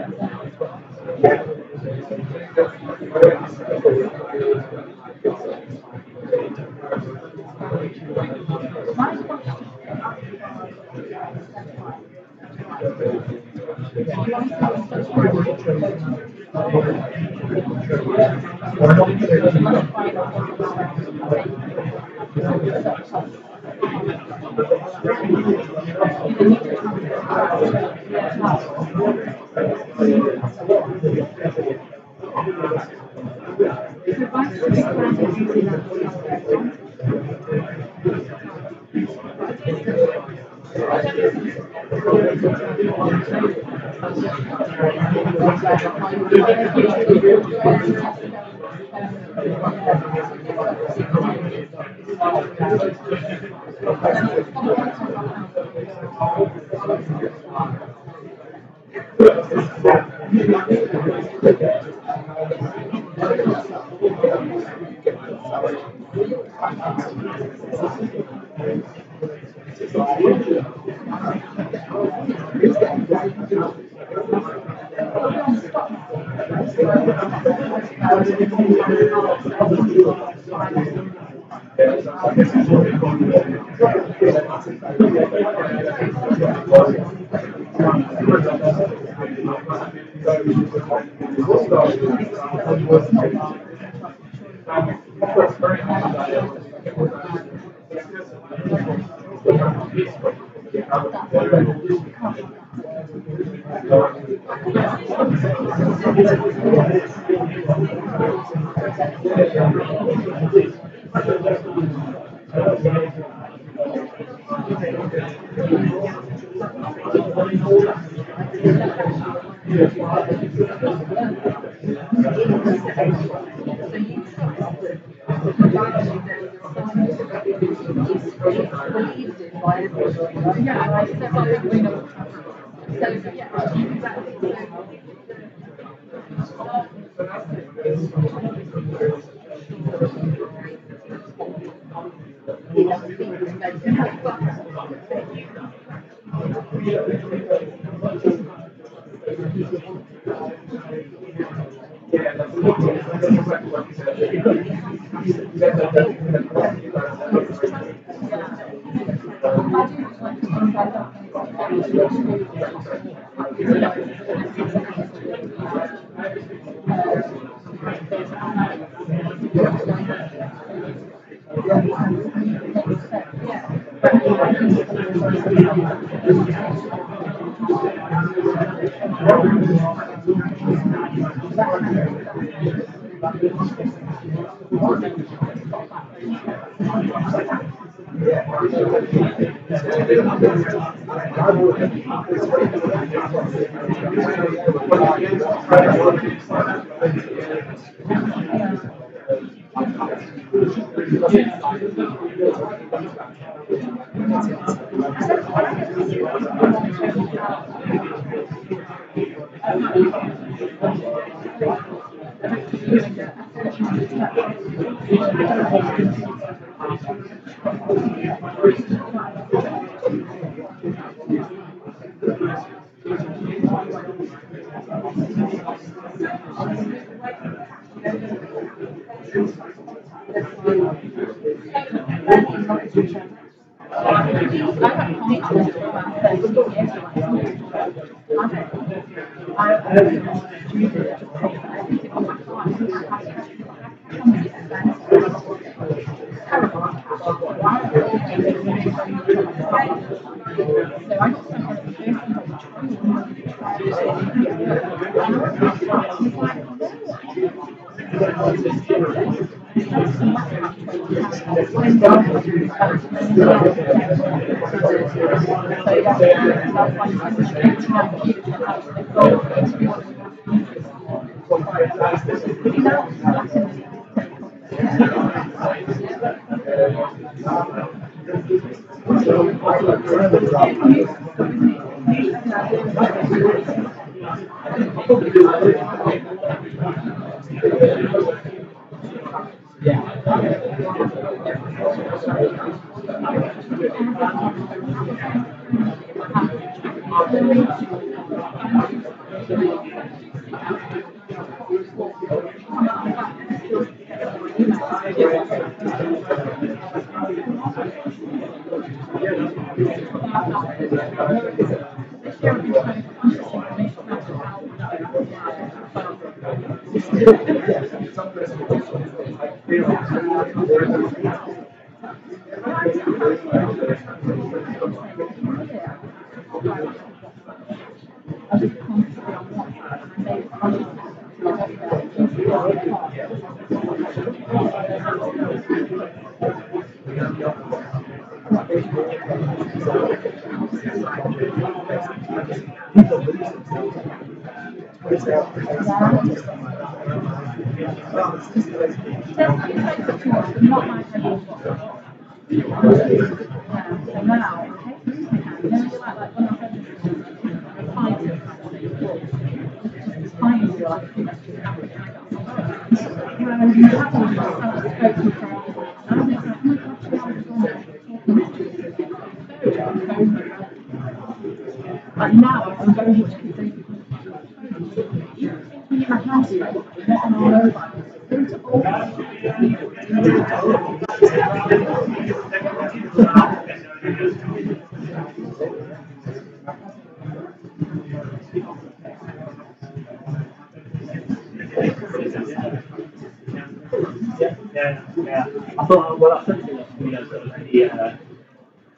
Yeah. I thought, well, that's something that sort of any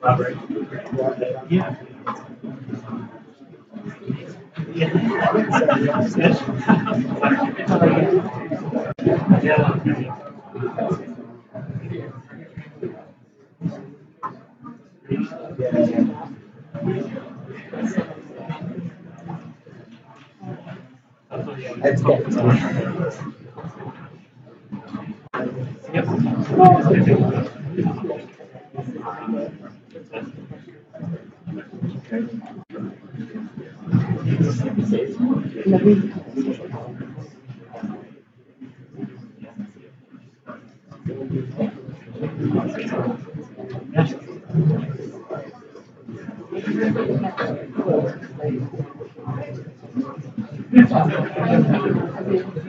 collaboration. Yeah. Yeah.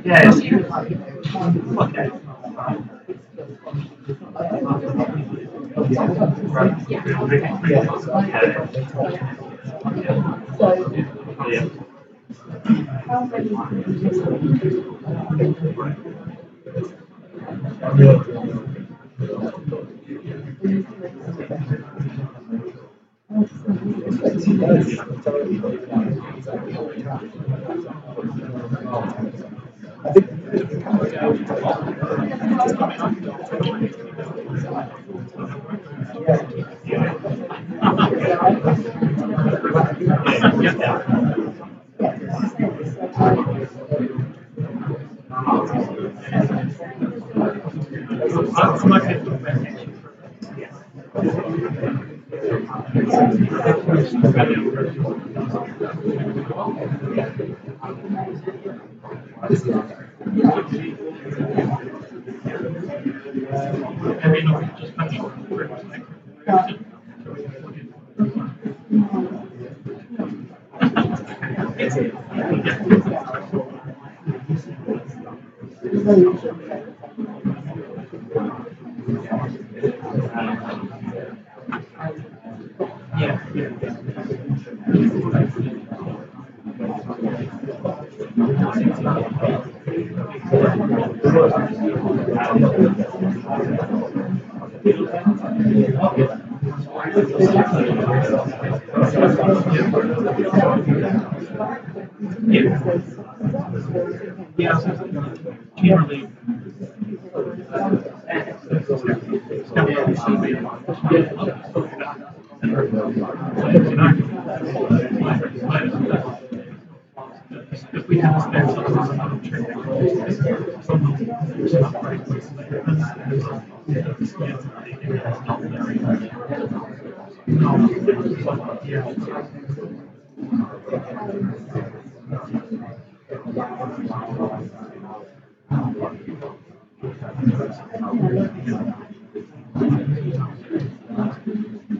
Yes. Okay.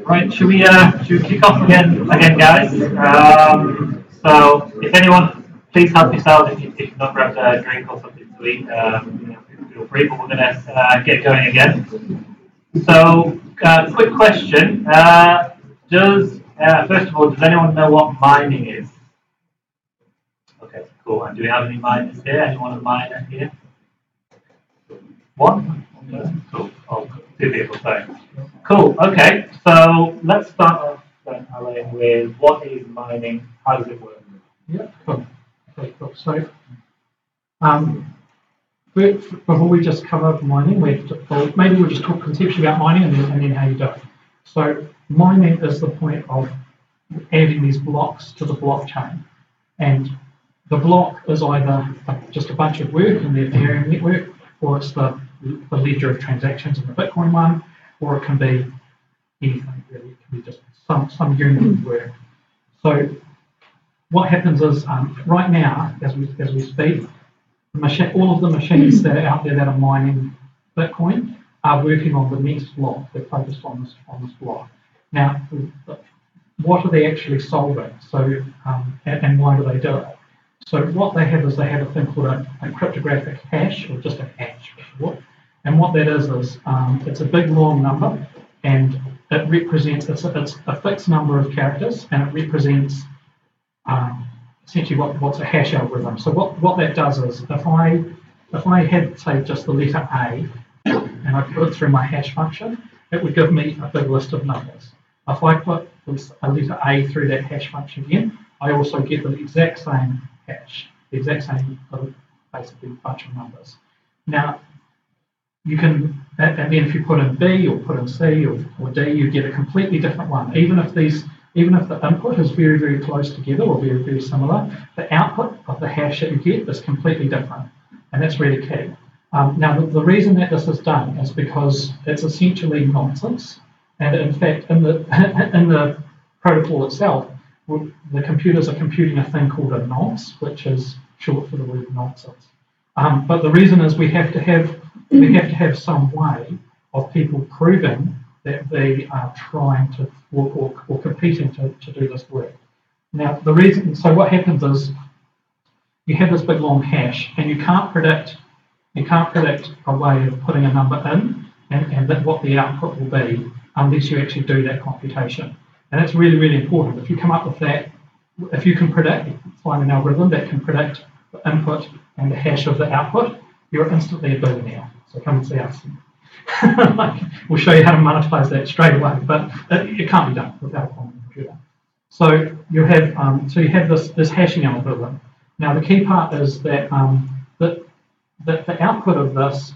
Right, should we kick off again, guys? So, if anyone, please help yourselves if you've not grabbed a drink or something to eat. Feel free, but we're going to get going again. So, quick question: first of all, does anyone know what mining is? Okay, cool. And do we have any miners here? Anyone a miner here? One? Cool. Oh, two people, sorry. Cool, okay. So let's start off then, Alan, with what is mining? How does it work? Yeah, cool. Okay, cool. So, before we just cover mining, maybe we'll just talk conceptually about mining and then how you do it. So, mining is the point of adding these blocks to the blockchain. And the block is either just a bunch of work in the Ethereum network, or it's the ledger of transactions in the Bitcoin one, or it can be anything really. It can be just some unit of work. So what happens is right now, as we speak, all of the machines that are out there that are mining Bitcoin are working on the next block. They're focused on this block. Now, what are they actually solving? So and why do they do it? So what they have is they have a thing called a cryptographic hash, or just a hash for short. And what that is it's a big long number, and it represents it's a fixed number of characters, and it represents essentially what's a hash algorithm. So what that does is if I had, say, just the letter A, and I put it through my hash function, it would give me a big list of numbers. If I put a letter A through that hash function again, I also get the exact same hash, the exact same basically bunch of numbers. Now, you can, and then if you put in B or put in C or D, you get a completely different one. Even if these even if the input is very, very close together or very, very similar, the output of the hash that you get is completely different. And that's really key. Now, the reason that this is done is because it's essentially nonsense. And in fact, in the protocol itself, the computers are computing a thing called a nonce, which is short for the word nonsense. But the reason is we have to have some way of people proving that they are trying to or competing to do this work. Now, the reason, so what happens is you have this big long hash, and you can't predict a way of putting a number in and that what the output will be unless you actually do that computation. And that's really, really important. If you come up with that, if you can find an algorithm that can predict the input and the hash of the output, you're instantly a billionaire. So come and see us. We'll show you how to monetize that straight away, but it can't be done without a quantum computer. So you have this hashing algorithm. Now the key part is that the output of this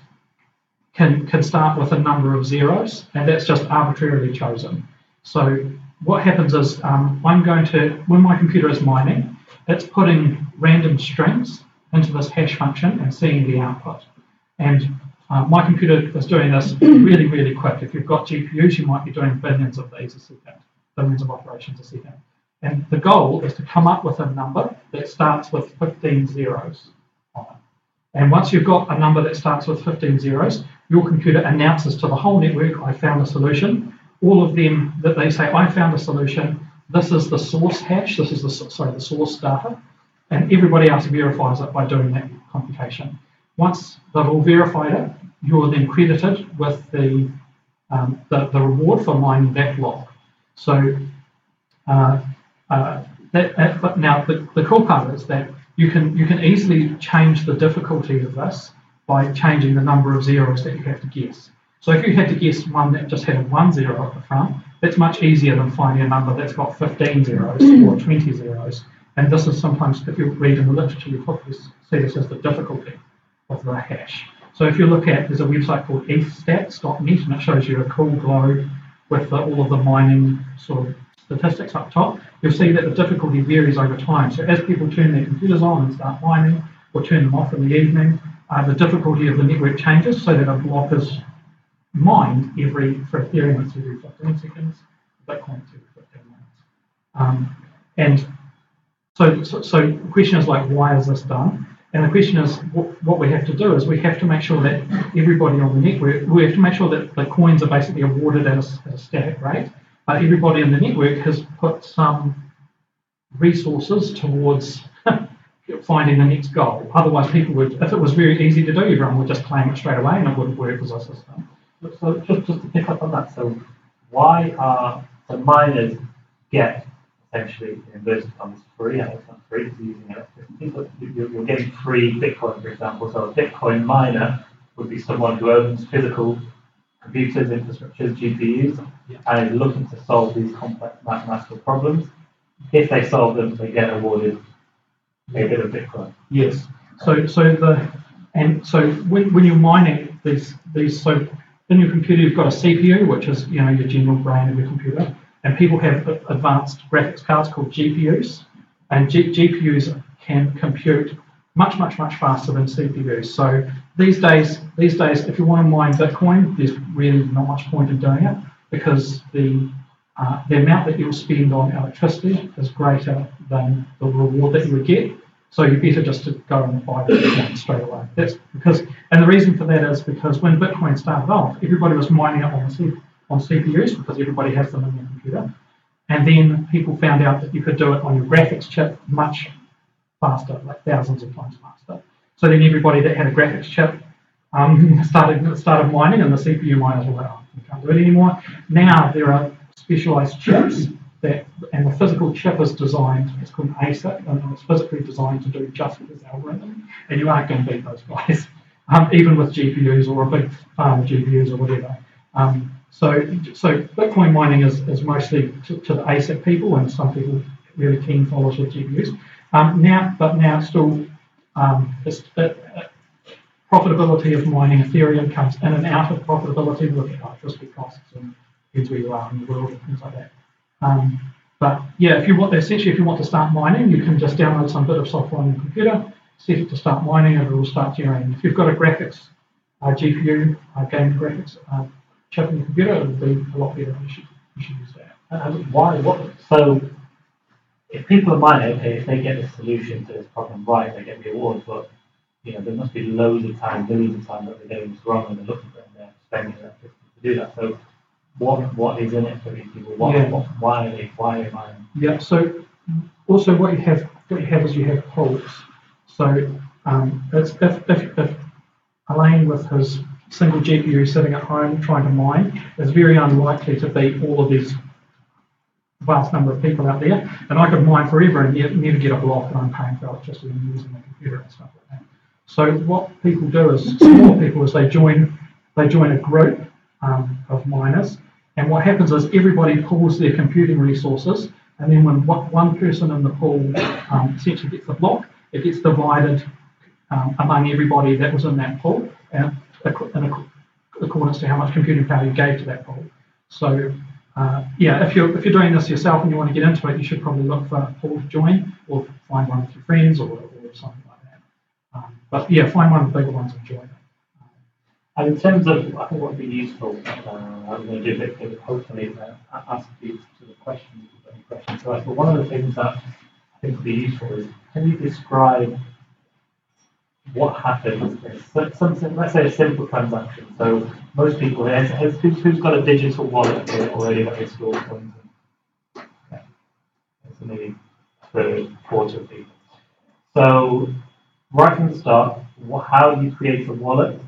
can start with a number of zeros, and that's just arbitrarily chosen. So what happens is when my computer is mining, it's putting random strings into this hash function and seeing the output. And my computer is doing this really, really quick. If you've got GPUs, you might be doing billions of these a second, billions of operations a second. And the goal is to come up with a number that starts with 15 zeros on it. And once you've got a number that starts with 15 zeros, your computer announces to the whole network, I found a solution. All of them that they say, I found a solution. This is the source hash. This is the source data. And everybody else verifies it by doing that computation. Once they've all verified it, you're then credited with the reward for mining that block. So but now the cool part is that you can easily change the difficulty of this by changing the number of zeros that you have to guess. So if you had to guess one that just had 1 zero at the front, that's much easier than finding a number that's got 15 zeros or 20 zeros. And this is sometimes, if you read in the literature, you probably see this as the difficulty of the hash. So if you look at, there's a website called ethstats.net, and it shows you a cool globe with all of the mining sort of statistics up top. You'll see that the difficulty varies over time. So as people turn their computers on and start mining, or turn them off in the evening, the difficulty of the network changes so that a block is mined for Ethereum it's every 15 seconds, Bitcoin it's every 15 minutes. And so the question is like, why is this done? And the question is, what we have to do is we have to make sure that everybody on the network, we have to make sure that the coins are basically awarded at a static rate, but everybody in the network has put some resources towards finding the next goal. Otherwise, people would, if it was very easy to do, everyone would just claim it straight away and it wouldn't work as a system. So just to pick up on that, so why are the miners get essentially in inverted commas free? I know it's not free because you're using electricity, but you're getting free Bitcoin, for example. So a Bitcoin miner would be someone who owns physical computers, infrastructures, GPUs, and is looking to solve these complex mathematical problems. If they solve them, they get awarded a bit of Bitcoin. Yes. So when you're mining these so in your computer you've got a CPU, which is your general brain of your computer, and people have advanced graphics cards called GPUs, and GPUs can compute much faster than CPUs. So these days, if you want to mine Bitcoin, there's really not much point in doing it because the amount that you'll spend on electricity is greater than the reward that you would get. So you're better just to go and buy Bitcoin straight away. That's because, and the reason for that is because when Bitcoin started off, everybody was mining it on CPUs because everybody has them in their computer, and then people found out that you could do it on your graphics chip much faster, like thousands of times faster. So then everybody that had a graphics chip started mining, and the CPU miners were like, oh, we can't do it anymore. Now there are specialized chips and the physical chip is designed, it's called an ASIC, and it's physically designed to do just this algorithm, and you aren't going to beat those guys, even with GPUs or a big farm of GPUs or whatever. So Bitcoin mining is mostly to the ASIC people, and some people really keen followers with GPUs. Now still, profitability of mining Ethereum comes in and out of profitability with electricity costs and depends where you are in the world and things like that. But yeah, if you want to start mining, you can just download some bit of software on your computer, set it to start mining, and it will start generating. If you've got a graphics GPU, gaming graphics chip in your computer, it will be a lot better. You should use that. Why? So, if people are mining, okay, if they get the solution to this problem right, they get the award. But there must be loads of time, millions of times that they're getting this wrong, and they're looking for it, and they're spending electricity to do that. So, what is in it for these people? Why are they mining? Yeah. So, also what you have is you have pools. So, if Elaine with his single GPU sitting at home trying to mine is very unlikely to beat all of these vast number of people out there, and I could mine forever and never get a block, and I'm paying for electricity and using the computer and stuff like that. So what people do is they join a group of miners, and what happens is everybody pools their computing resources, and then when one person in the pool essentially gets the block, it gets divided among everybody that was in that pool, and in accordance to how much computing power you gave to that pool. So if you're doing this yourself and you want to get into it, you should probably look for a pool to join, or find one with your friends, or something like that. But yeah, find one of the bigger ones and join it. And in terms of, I think what would be useful, I'm going to do a bit of hopefully ask you to the questions if you've got any questions to us. But one of the things that I think would be useful is, can you describe what happens if something, let's say a simple transaction. So most people here, who's got a digital wallet here already that they store coins in? Okay. So maybe a quarter of people. So right from the start, how do you create a wallet?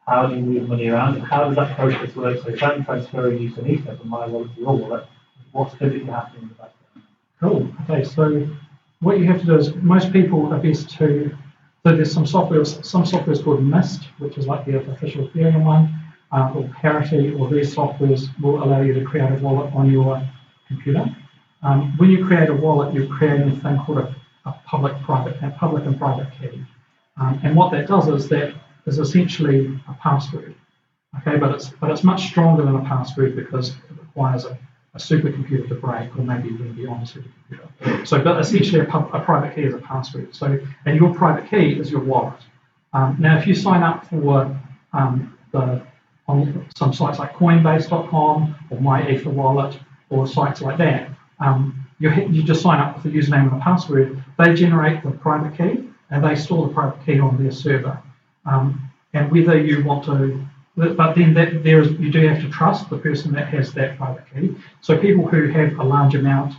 How do you move money around? And how does that process work? So if I'm transferring you some Ether from my wallet to your wallet, what's physically happening in the background? Cool. Okay, so what you have to do is, most people are best to, so there's some software is called Mist, which is like the official Ethereum one, or Parity, or these softwares will allow you to create a wallet on your computer. When you create a wallet, you're creating a thing called a public and private key. And what that does is that is essentially a password. Okay, but it's much stronger than a password because it requires a supercomputer to break, or maybe even beyond a supercomputer. So, but essentially, a private key is a password. So, and your private key is your wallet. Now, if you sign up for on some sites like Coinbase.com or MyEtherWallet or sites like that, you just sign up with the username and the password. They generate the private key and they store the private key on their server. And whether you want to, but then you do have to trust the person that has that private key. So people who have a large amount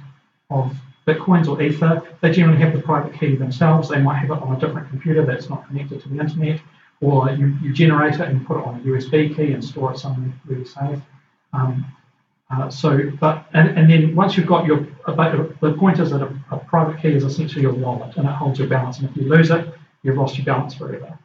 of Bitcoins or Ether, they generally have the private key themselves. They might have it on a different computer that's not connected to the internet, or you generate it and put it on a USB key and store it somewhere really safe. And then once you've got the point is that a private key is essentially your wallet, and it holds your balance. And if you lose it, you've lost your balance forever.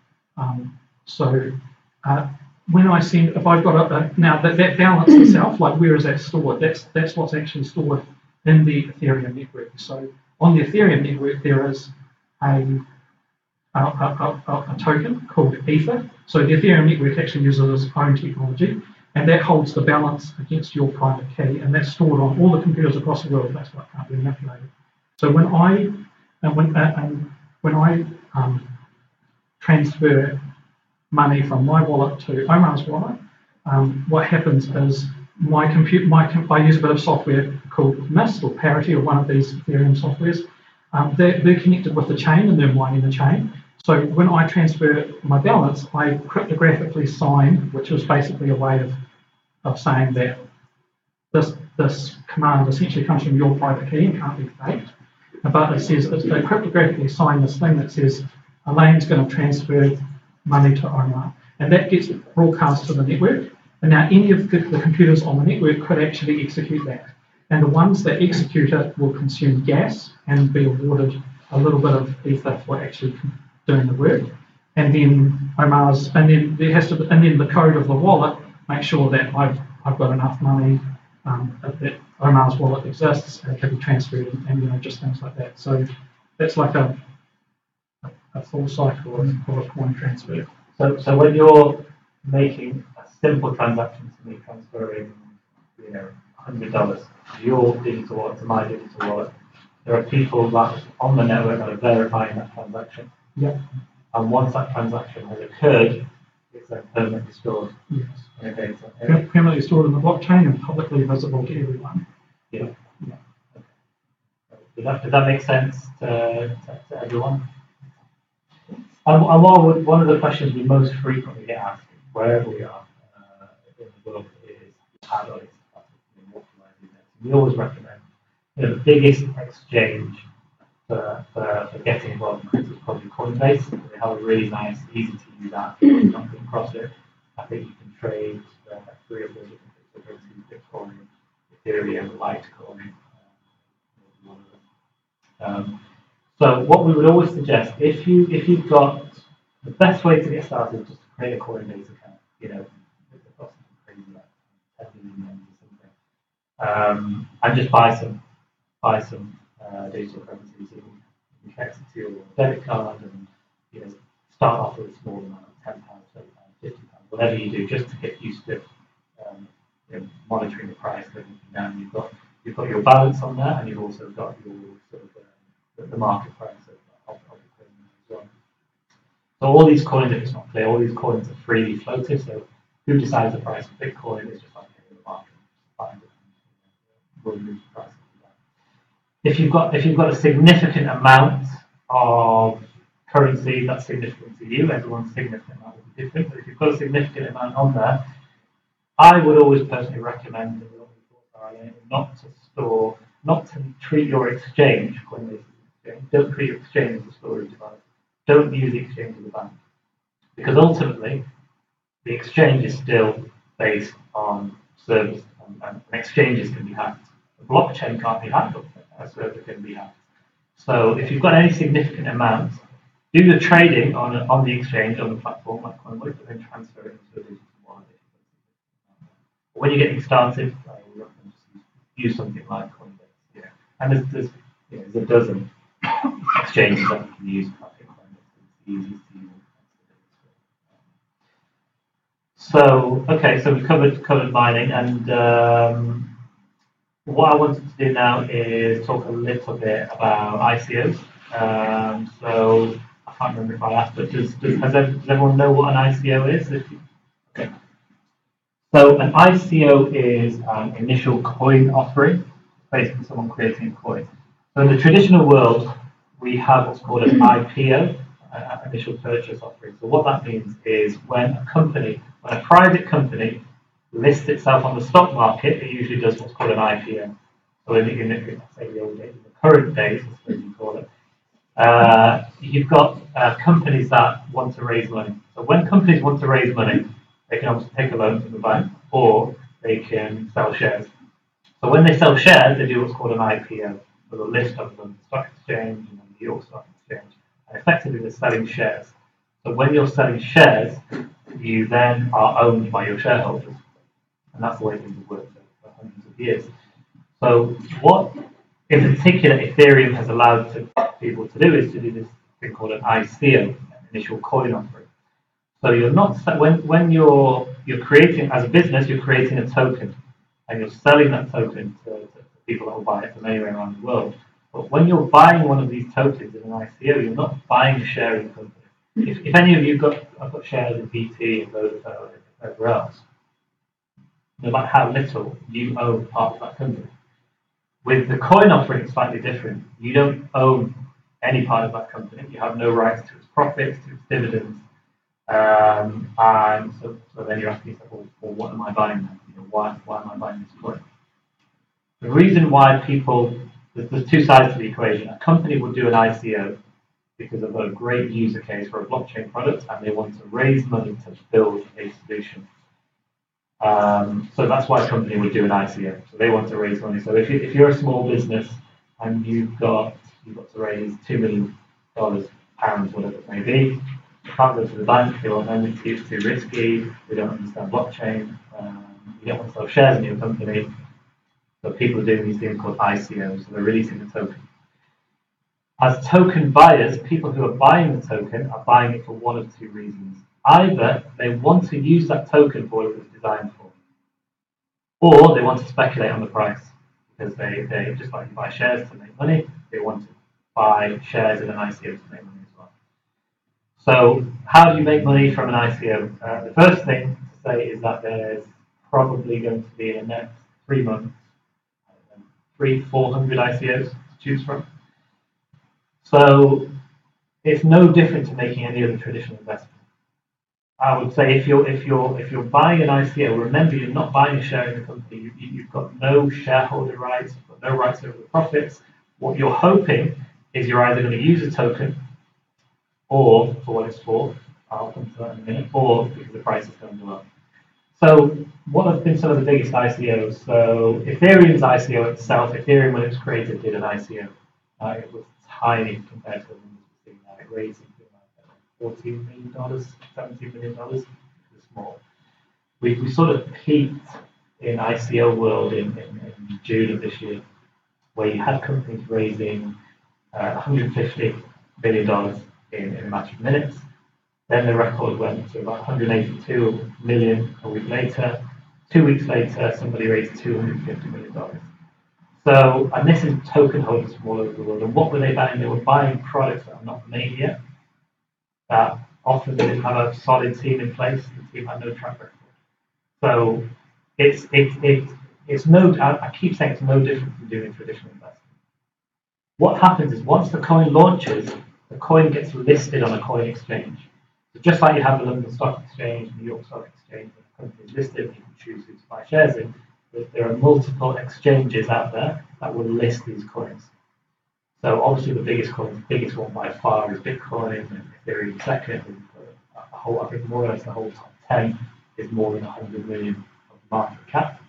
When I send, if I've got now that balance itself, like where is that stored? That's what's actually stored in the Ethereum network. So on the Ethereum network, there is a token called Ether. So the Ethereum network actually uses its own technology, and that holds the balance against your private key, and that's stored on all the computers across the world. That's what can't be manipulated. So when I transfer money from my wallet to Omar's wallet, what happens is I use a bit of software called Mist or Parity, or one of these Ethereum softwares. They're connected with the chain and they're mining the chain. So when I transfer my balance, I cryptographically sign, which is basically a way of saying that this command essentially comes from your private key and can't be faked. But it says, they cryptographically sign this thing that says Elaine's going to transfer money to Omar, and that gets broadcast to the network. And now any of the computers on the network could actually execute that. And the ones that execute it will consume gas and be awarded a little bit of Ether for actually doing the work. And then the code of the wallet makes sure that I've got enough money, that Omar's wallet exists and can be transferred, and just things like that. So that's like a full cycle of a coin transfer. So when you're making a simple transaction to me, transferring $100, your digital wallet to my digital wallet, there are people that on the network that are verifying that transaction. Yeah. And once that transaction has occurred, it's then permanently stored Yes. in a data. Permanently stored in the blockchain and publicly visible to everyone. Yeah. Yeah. Okay. Does that make sense to everyone? And one of the questions we most frequently get asked, wherever we are in the world, is how do I get started? What do I do next? We always recommend the biggest exchange for getting involved in crypto is probably Coinbase. They have a really nice, easy to use app. If you've not come across it, I think you can trade 3 or 4 different cryptocurrencies: Bitcoin, Ethereum, Litecoin. One of them. So what we would always suggest, if you've got, the best way to get started is just to create a Coinbase account. You know, it costs crazy, like 10 million yen or something, and just buy some digital currencies. You can connect it to your debit card, and start off with a small amount, £10, £20, £50, whatever you do, just to get used to monitoring the price. Then you've got your balance on there, and you've also got your sort of the market price of the coin as well. So all these coins, if it's not clear, all these coins are freely floated. So who decides the price of Bitcoin is just like the market. Will move the price. If you've got a significant amount of currency, that's significant to you. Everyone's significant amount will be different. But if you've got a significant amount on there, I would always personally recommend not to treat your exchange, don't treat your exchange as a storage device. Don't use the exchange as a bank. Because ultimately, the exchange is still based on service, and exchanges can be hacked. A blockchain can't be hacked, but a server can be hacked. So if you've got any significant amount, do the trading on the exchange, on the platform like Coinbase, but then transfer it into a digital wallet. When you're getting started, we recommend just use something like Coinbase. Yeah. And there's a dozen exchanges that you can use. I think Coinbase is the easiest to use. So okay, so we've covered mining, and what I wanted to do now is talk a little bit about ICOs. So I can't remember if I asked, but does everyone know what an ICO is? Okay. So an ICO is an initial coin offering, basically someone creating a coin. So in the traditional world, we have what's called an IPO, initial purchase offering. So what that means is when a private company lists itself on the stock market, it usually does what's called an IPO. So in the old days, in the current days, I suppose you call it, you've got companies that want to raise money. So when companies want to raise money, they can obviously take a loan from the bank, or they can sell shares. So when they sell shares, they do what's called an IPO. So the list of them, the stock exchange and the New York Stock Exchange. And effectively, they're selling shares. So when you're selling shares, you then are owned by your shareholders. And that's the way things have worked for hundreds of years. So what, in particular, Ethereum has allowed people to do is to do this thing called an ICO, an initial coin offering. So you're not when you're creating, as a business, you're creating a token, and you're selling that token to people that will buy it from anywhere around the world. But when you're buying one of these tokens in an ICO, you're not buying a share in the company. If any of you have got shares in BT and Vodafone and whatever else, no matter how little, you own part of that company. With the coin offering, it's slightly different. You don't own any part of that company. You have no rights to its profits, to its dividends. And so then you're asking yourself, well, what am I buying then? Why am I buying this coin? The reason why there's 2 sides to the equation. A company would do an ICO because they've got a great user case for a blockchain product, and they want to raise money to build a solution. So that's why a company would do an ICO. So they want to raise money. So if you're a small business and you've got to raise $2 million, pounds, whatever it may be, you can't go to the bank. They won't lend it to you. It's too risky. They don't understand blockchain. You don't want to sell shares in your company. So people are doing these things called ICOs. So they're releasing a token. As token buyers, people who are buying the token are buying it for one of 2 reasons. Either they want to use that token for what it was designed for, or they want to speculate on the price. because they just like you buy shares to make money, they want to buy shares in an ICO to make money as well. So how do you make money from an ICO? The first thing to say is that there's probably going to be in the next 3 months, 400 ICOs to choose from. So it's no different to making any other traditional investment. I would say if you're buying an ICO, remember you're not buying a share in the company. You've got no shareholder rights, you've got no rights over the profits. What you're hoping is you're either going to use a token, or for what it's for, I'll come to that in a minute, or because the price is going to go up. So what have been some of the biggest ICOs? So Ethereum's ICO itself, Ethereum when it was created did an ICO. It was tiny compared to the numbers we're seeing now. It raised something like $14 million, $17 million. It was small. We sort of peaked in ICO world in June of this year, where you had companies raising $150 billion in a matter of minutes. Then the record went to about 182 million a week later. 2 weeks later, somebody raised $250 million. So, and this is token holders from all over the world. And what were they buying? They were buying products that are not made yet, that often didn't have a solid team in place. The team had no track record. So it's no. I keep saying it's no different from doing traditional investment. What happens is once the coin launches, the coin gets listed on a coin exchange. So just like you have the London Stock Exchange, New York Stock Exchange, the company is listed, you can choose who to buy shares in. There are multiple exchanges out there that will list these coins. So obviously the biggest one by far is Bitcoin, and Ethereum second. And I think more or less the whole top 10 is more than 100 million of market cap.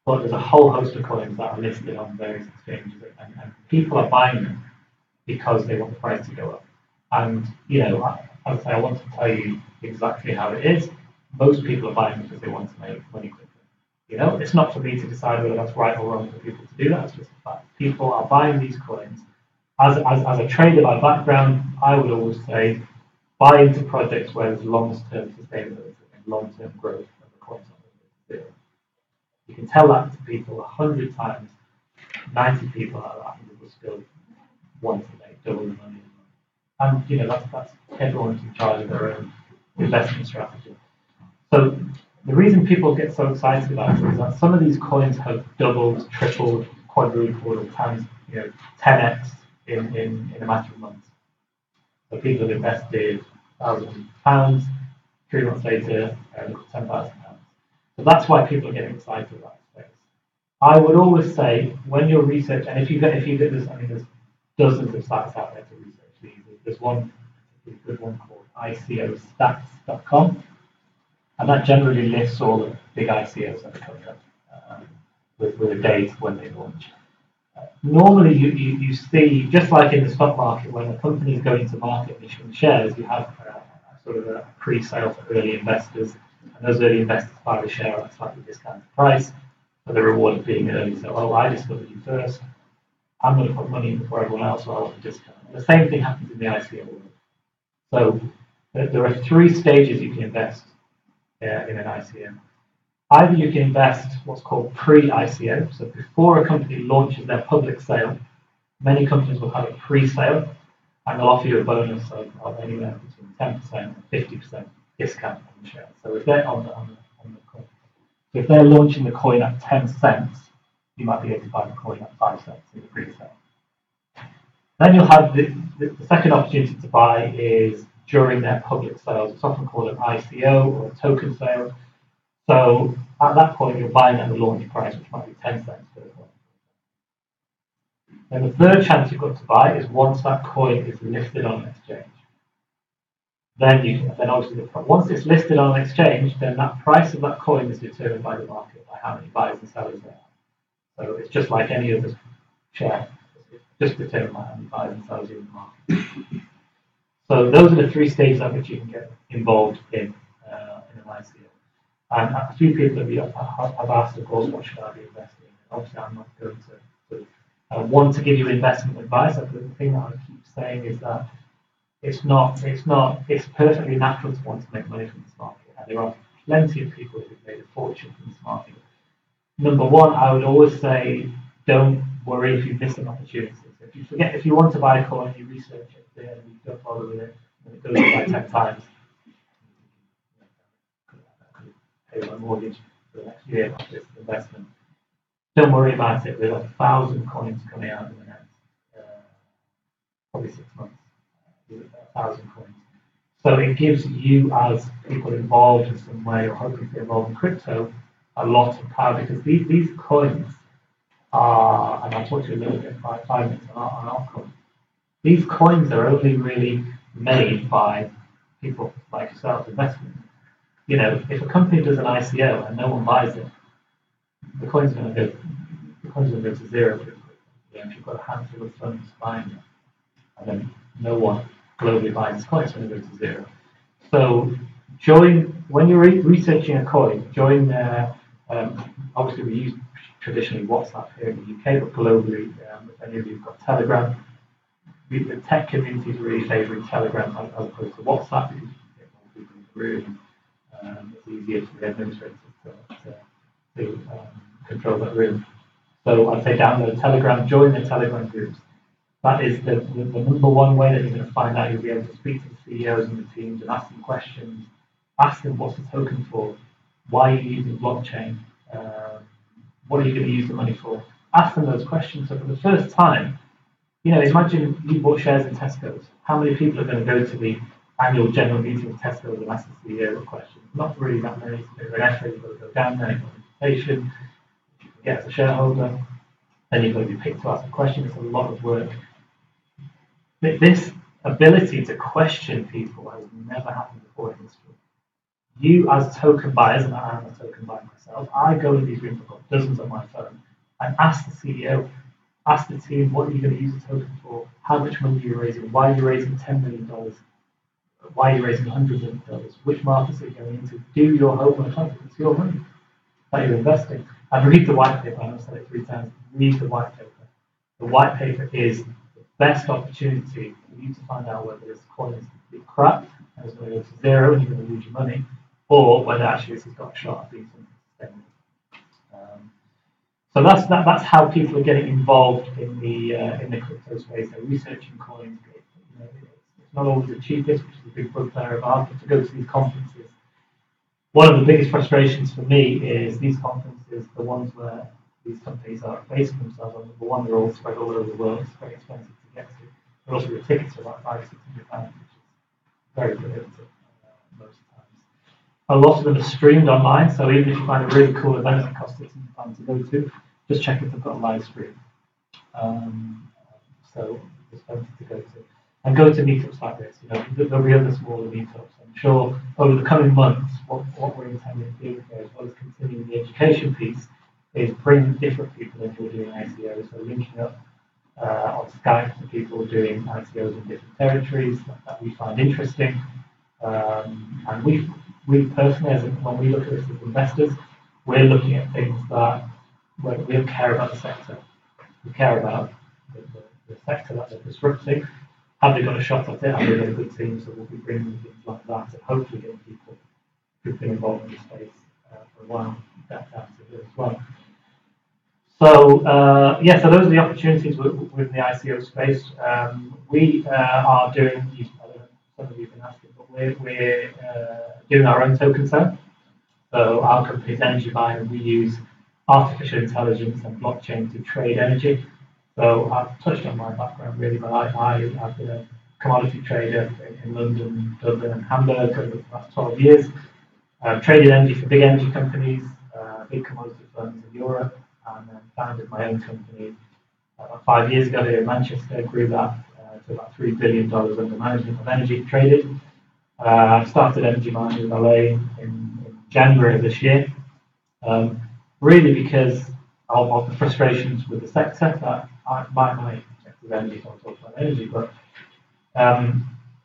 But there's a whole host of coins that are listed on various exchanges, and people are buying them because they want the price to go up. And I would say I want to tell you exactly how it is. Most people are buying because they want to make money quickly. It's not for me to decide whether that's right or wrong for people to do that. It's just a fact. People are buying these coins. As a trader by background, I would always say buy into projects where there's long-term sustainability and long-term growth of the coins. You can tell that to people 100 times. 90 people out of 100 will still want to make double the money. And that's everyone's in charge of their own investment strategy. So the reason people get so excited about it is that some of these coins have doubled, tripled, quadrupled, or times 10x in a matter of months. So people have invested £1,000, 3 months later, £10,000. So that's why people are getting excited about this space. I would always say when you're researching, and if you get this, there's dozens of sites out there to research these. There's one good one called ICOstats.com, and that generally lists all the big ICOs that are coming up with a date when they launch. Normally, you see, just like in the stock market, when a company is going to market issuing shares, you have sort of a pre-sale for early investors, and those early investors buy the share at a slightly discounted price for the reward of being early. So, I discovered you first. I'm going to put money in before everyone else, so I want a discount. And the same thing happens in the ICO world. So there are 3 stages you can invest in an ICO. Either you can invest what's called pre-ICO, so before a company launches their public sale, many companies will have a pre-sale, and they'll offer you a bonus of anywhere between 10% and 50% discount on the share. So if they're on the coin, so if they're launching the coin at 10 cents, you might be able to buy the coin at 5 cents in the pre-sale. Then you'll have the second opportunity to buy is during their public sales. It's often called an ICO or a token sale. So at that point, you're buying at the launch price, which might be 10 cents per coin. Then the third chance you've got to buy is once that coin is listed on an exchange. Then obviously once it's listed on an exchange, then that price of that coin is determined by the market, by how many buyers and sellers there are. So it's just like any other share. It's just determined by how many buyers and sellers are in the market. So those are the 3 stages at which you can get involved in an ICO. And a few people have asked, of course, what should I be investing in? Obviously, I'm not going to want to give you investment advice. The thing that I keep saying is that it's perfectly natural to want to make money from this market. And there are plenty of people who've made a fortune from this market. number one, I would always say don't worry if you miss an opportunity. So if you want to buy a coin, you research it, then you don't bother with it, and it goes up by 10 times. Pay my mortgage for the next year of this investment. Don't worry about it. There's 1,000 coins coming out in the next probably 6 months. 1,000 coins. So it gives you, as people involved in some way or hoping to be involved in crypto, a lot of power, because these coins are, and I'll talk to you a little bit in 5 minutes on our coin. These coins are only really made by people like yourself, investment. You know, if a company does an ICO and no one buys it, the coin's going to go to zero. If you've got a handful of funds buying it, and then no one globally buys this coin, it's going to go to zero. So when you're researching a coin, join their, obviously we use traditionally WhatsApp here in the UK, but globally, if any of you have got Telegram, the tech community is really favouring Telegram as opposed to WhatsApp, because you can get more people in the room. It's easier for the administrators to control that room. So I'd say download Telegram, join the Telegram groups. That is the number one way that you're going to find out. You'll be able to speak to the CEOs and the teams and ask them questions. Ask them what's the token for, why are you using blockchain, what are you going to use the money for. Ask them those questions. So for the first time, imagine you bought shares in Tesco's. How many people are going to go to the annual general meeting of Tesco's and ask the CEO a question? Not really that many. So they're an effort. You've got to go down there, you've got an invitation. If you can get as a shareholder, then you've got to be picked to ask a question. It's a lot of work. But this ability to question people has never happened before in history. You, as token buyers, and I am a token buyer myself, I go in these rooms, I've got dozens on my phone, and ask the CEO, ask the team, what are you going to use the token for? How much money are you raising? Why are you raising $10 million? Why are you raising $100 million? Which markets are you going into? Do your homework on it. It's your money that you're investing. And read the white paper. I've said it 3 times. Read the white paper. The white paper is the best opportunity for you to find out whether this coin is complete crap and it's going to go to zero and you're going to lose your money, or whether actually this has got a shot at being something sustainable. So that's how people are getting involved in the crypto space. They're researching coins. It's not always the cheapest, which is a big bugbear of ours, but to go to these conferences. One of the biggest frustrations for me is these conferences, the ones where these companies are basing themselves on. Number one, they're all spread all over the world. It's very expensive to get to. But also the tickets are about £500-600, which is very prohibitive most times. A lot of them are streamed online, so even if you find a really cool event that costs £600 to go to, just check if they've got a live stream. So there's plenty to go to. And go to meetups like this. There'll be other smaller meetups. I'm sure over the coming months, what we're intending to do here, as well as continuing the education piece, is bring different people in who are doing ICOs. So linking up on Skype to people doing ICOs in different territories that we find interesting. And we personally, when we look at this as investors, we're looking at things that we don't care about the sector. We care about the sector that they're disrupting. Have they got a shot at it? Have they got a good team? So we'll be bringing things like that and hopefully getting people who've been involved in the space for a while back down to do as well. So so those are the opportunities with the ICO space. We are doing, I don't know, some of you have been asking, but we're doing our own token sale. So our company's Energy Buy, and we use artificial intelligence and blockchain to trade energy. So I've touched on my background really, but I've been a commodity trader in London, Dublin and Hamburg over the last 12 years. I've traded energy for big energy companies, big commodity firms in Europe, and then founded my own company about 5 years ago here in Manchester, grew that to about $3 billion under management of energy traded. I started Energy Mine with LA in January of this year, really because of the frustrations with the sector. That my sector of energy, so I'll talk about energy, but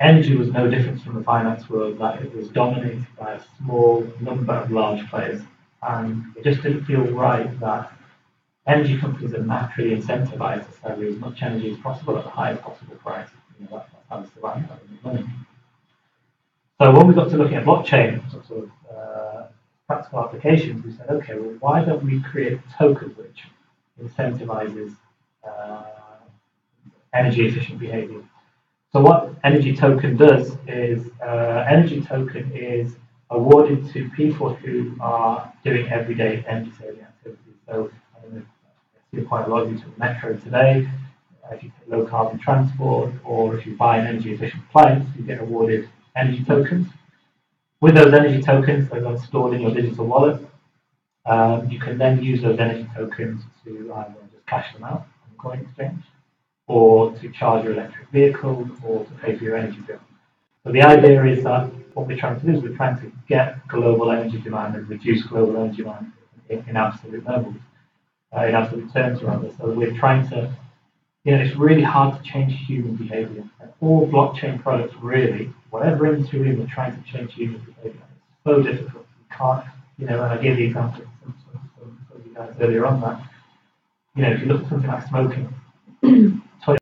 energy was no different from the finance world, that it was dominated by a small number of large players. And it just didn't feel right that energy companies are naturally incentivized to sell you as much energy as possible at the highest possible price. That's how it's the right money. So when we got to looking at blockchain, sort of practical applications, we said, okay, well, why don't we create a token which incentivizes energy efficient behavior? So what energy token does is, energy token is awarded to people who are doing everyday energy saving activities. So I don't know, I see quite a lot of you took the metro today. If you take low carbon transport, or if you buy an energy efficient appliance, you get awarded energy tokens. With those energy tokens, they're then stored in your digital wallet. You can then use those energy tokens to either just cash them out on the coin exchange, or to charge your electric vehicle, or to pay for your energy bill. So the idea is that what we're trying to do is we're trying to get global energy demand and reduce global energy demand in absolute levels, in absolute terms rather. So we're trying to, it's really hard to change human behavior. And all blockchain products really, whatever industry we're in, we're trying to change human behavior. It's so difficult. You can't, and I gave the example of you guys earlier on that, if you look at something like smoking,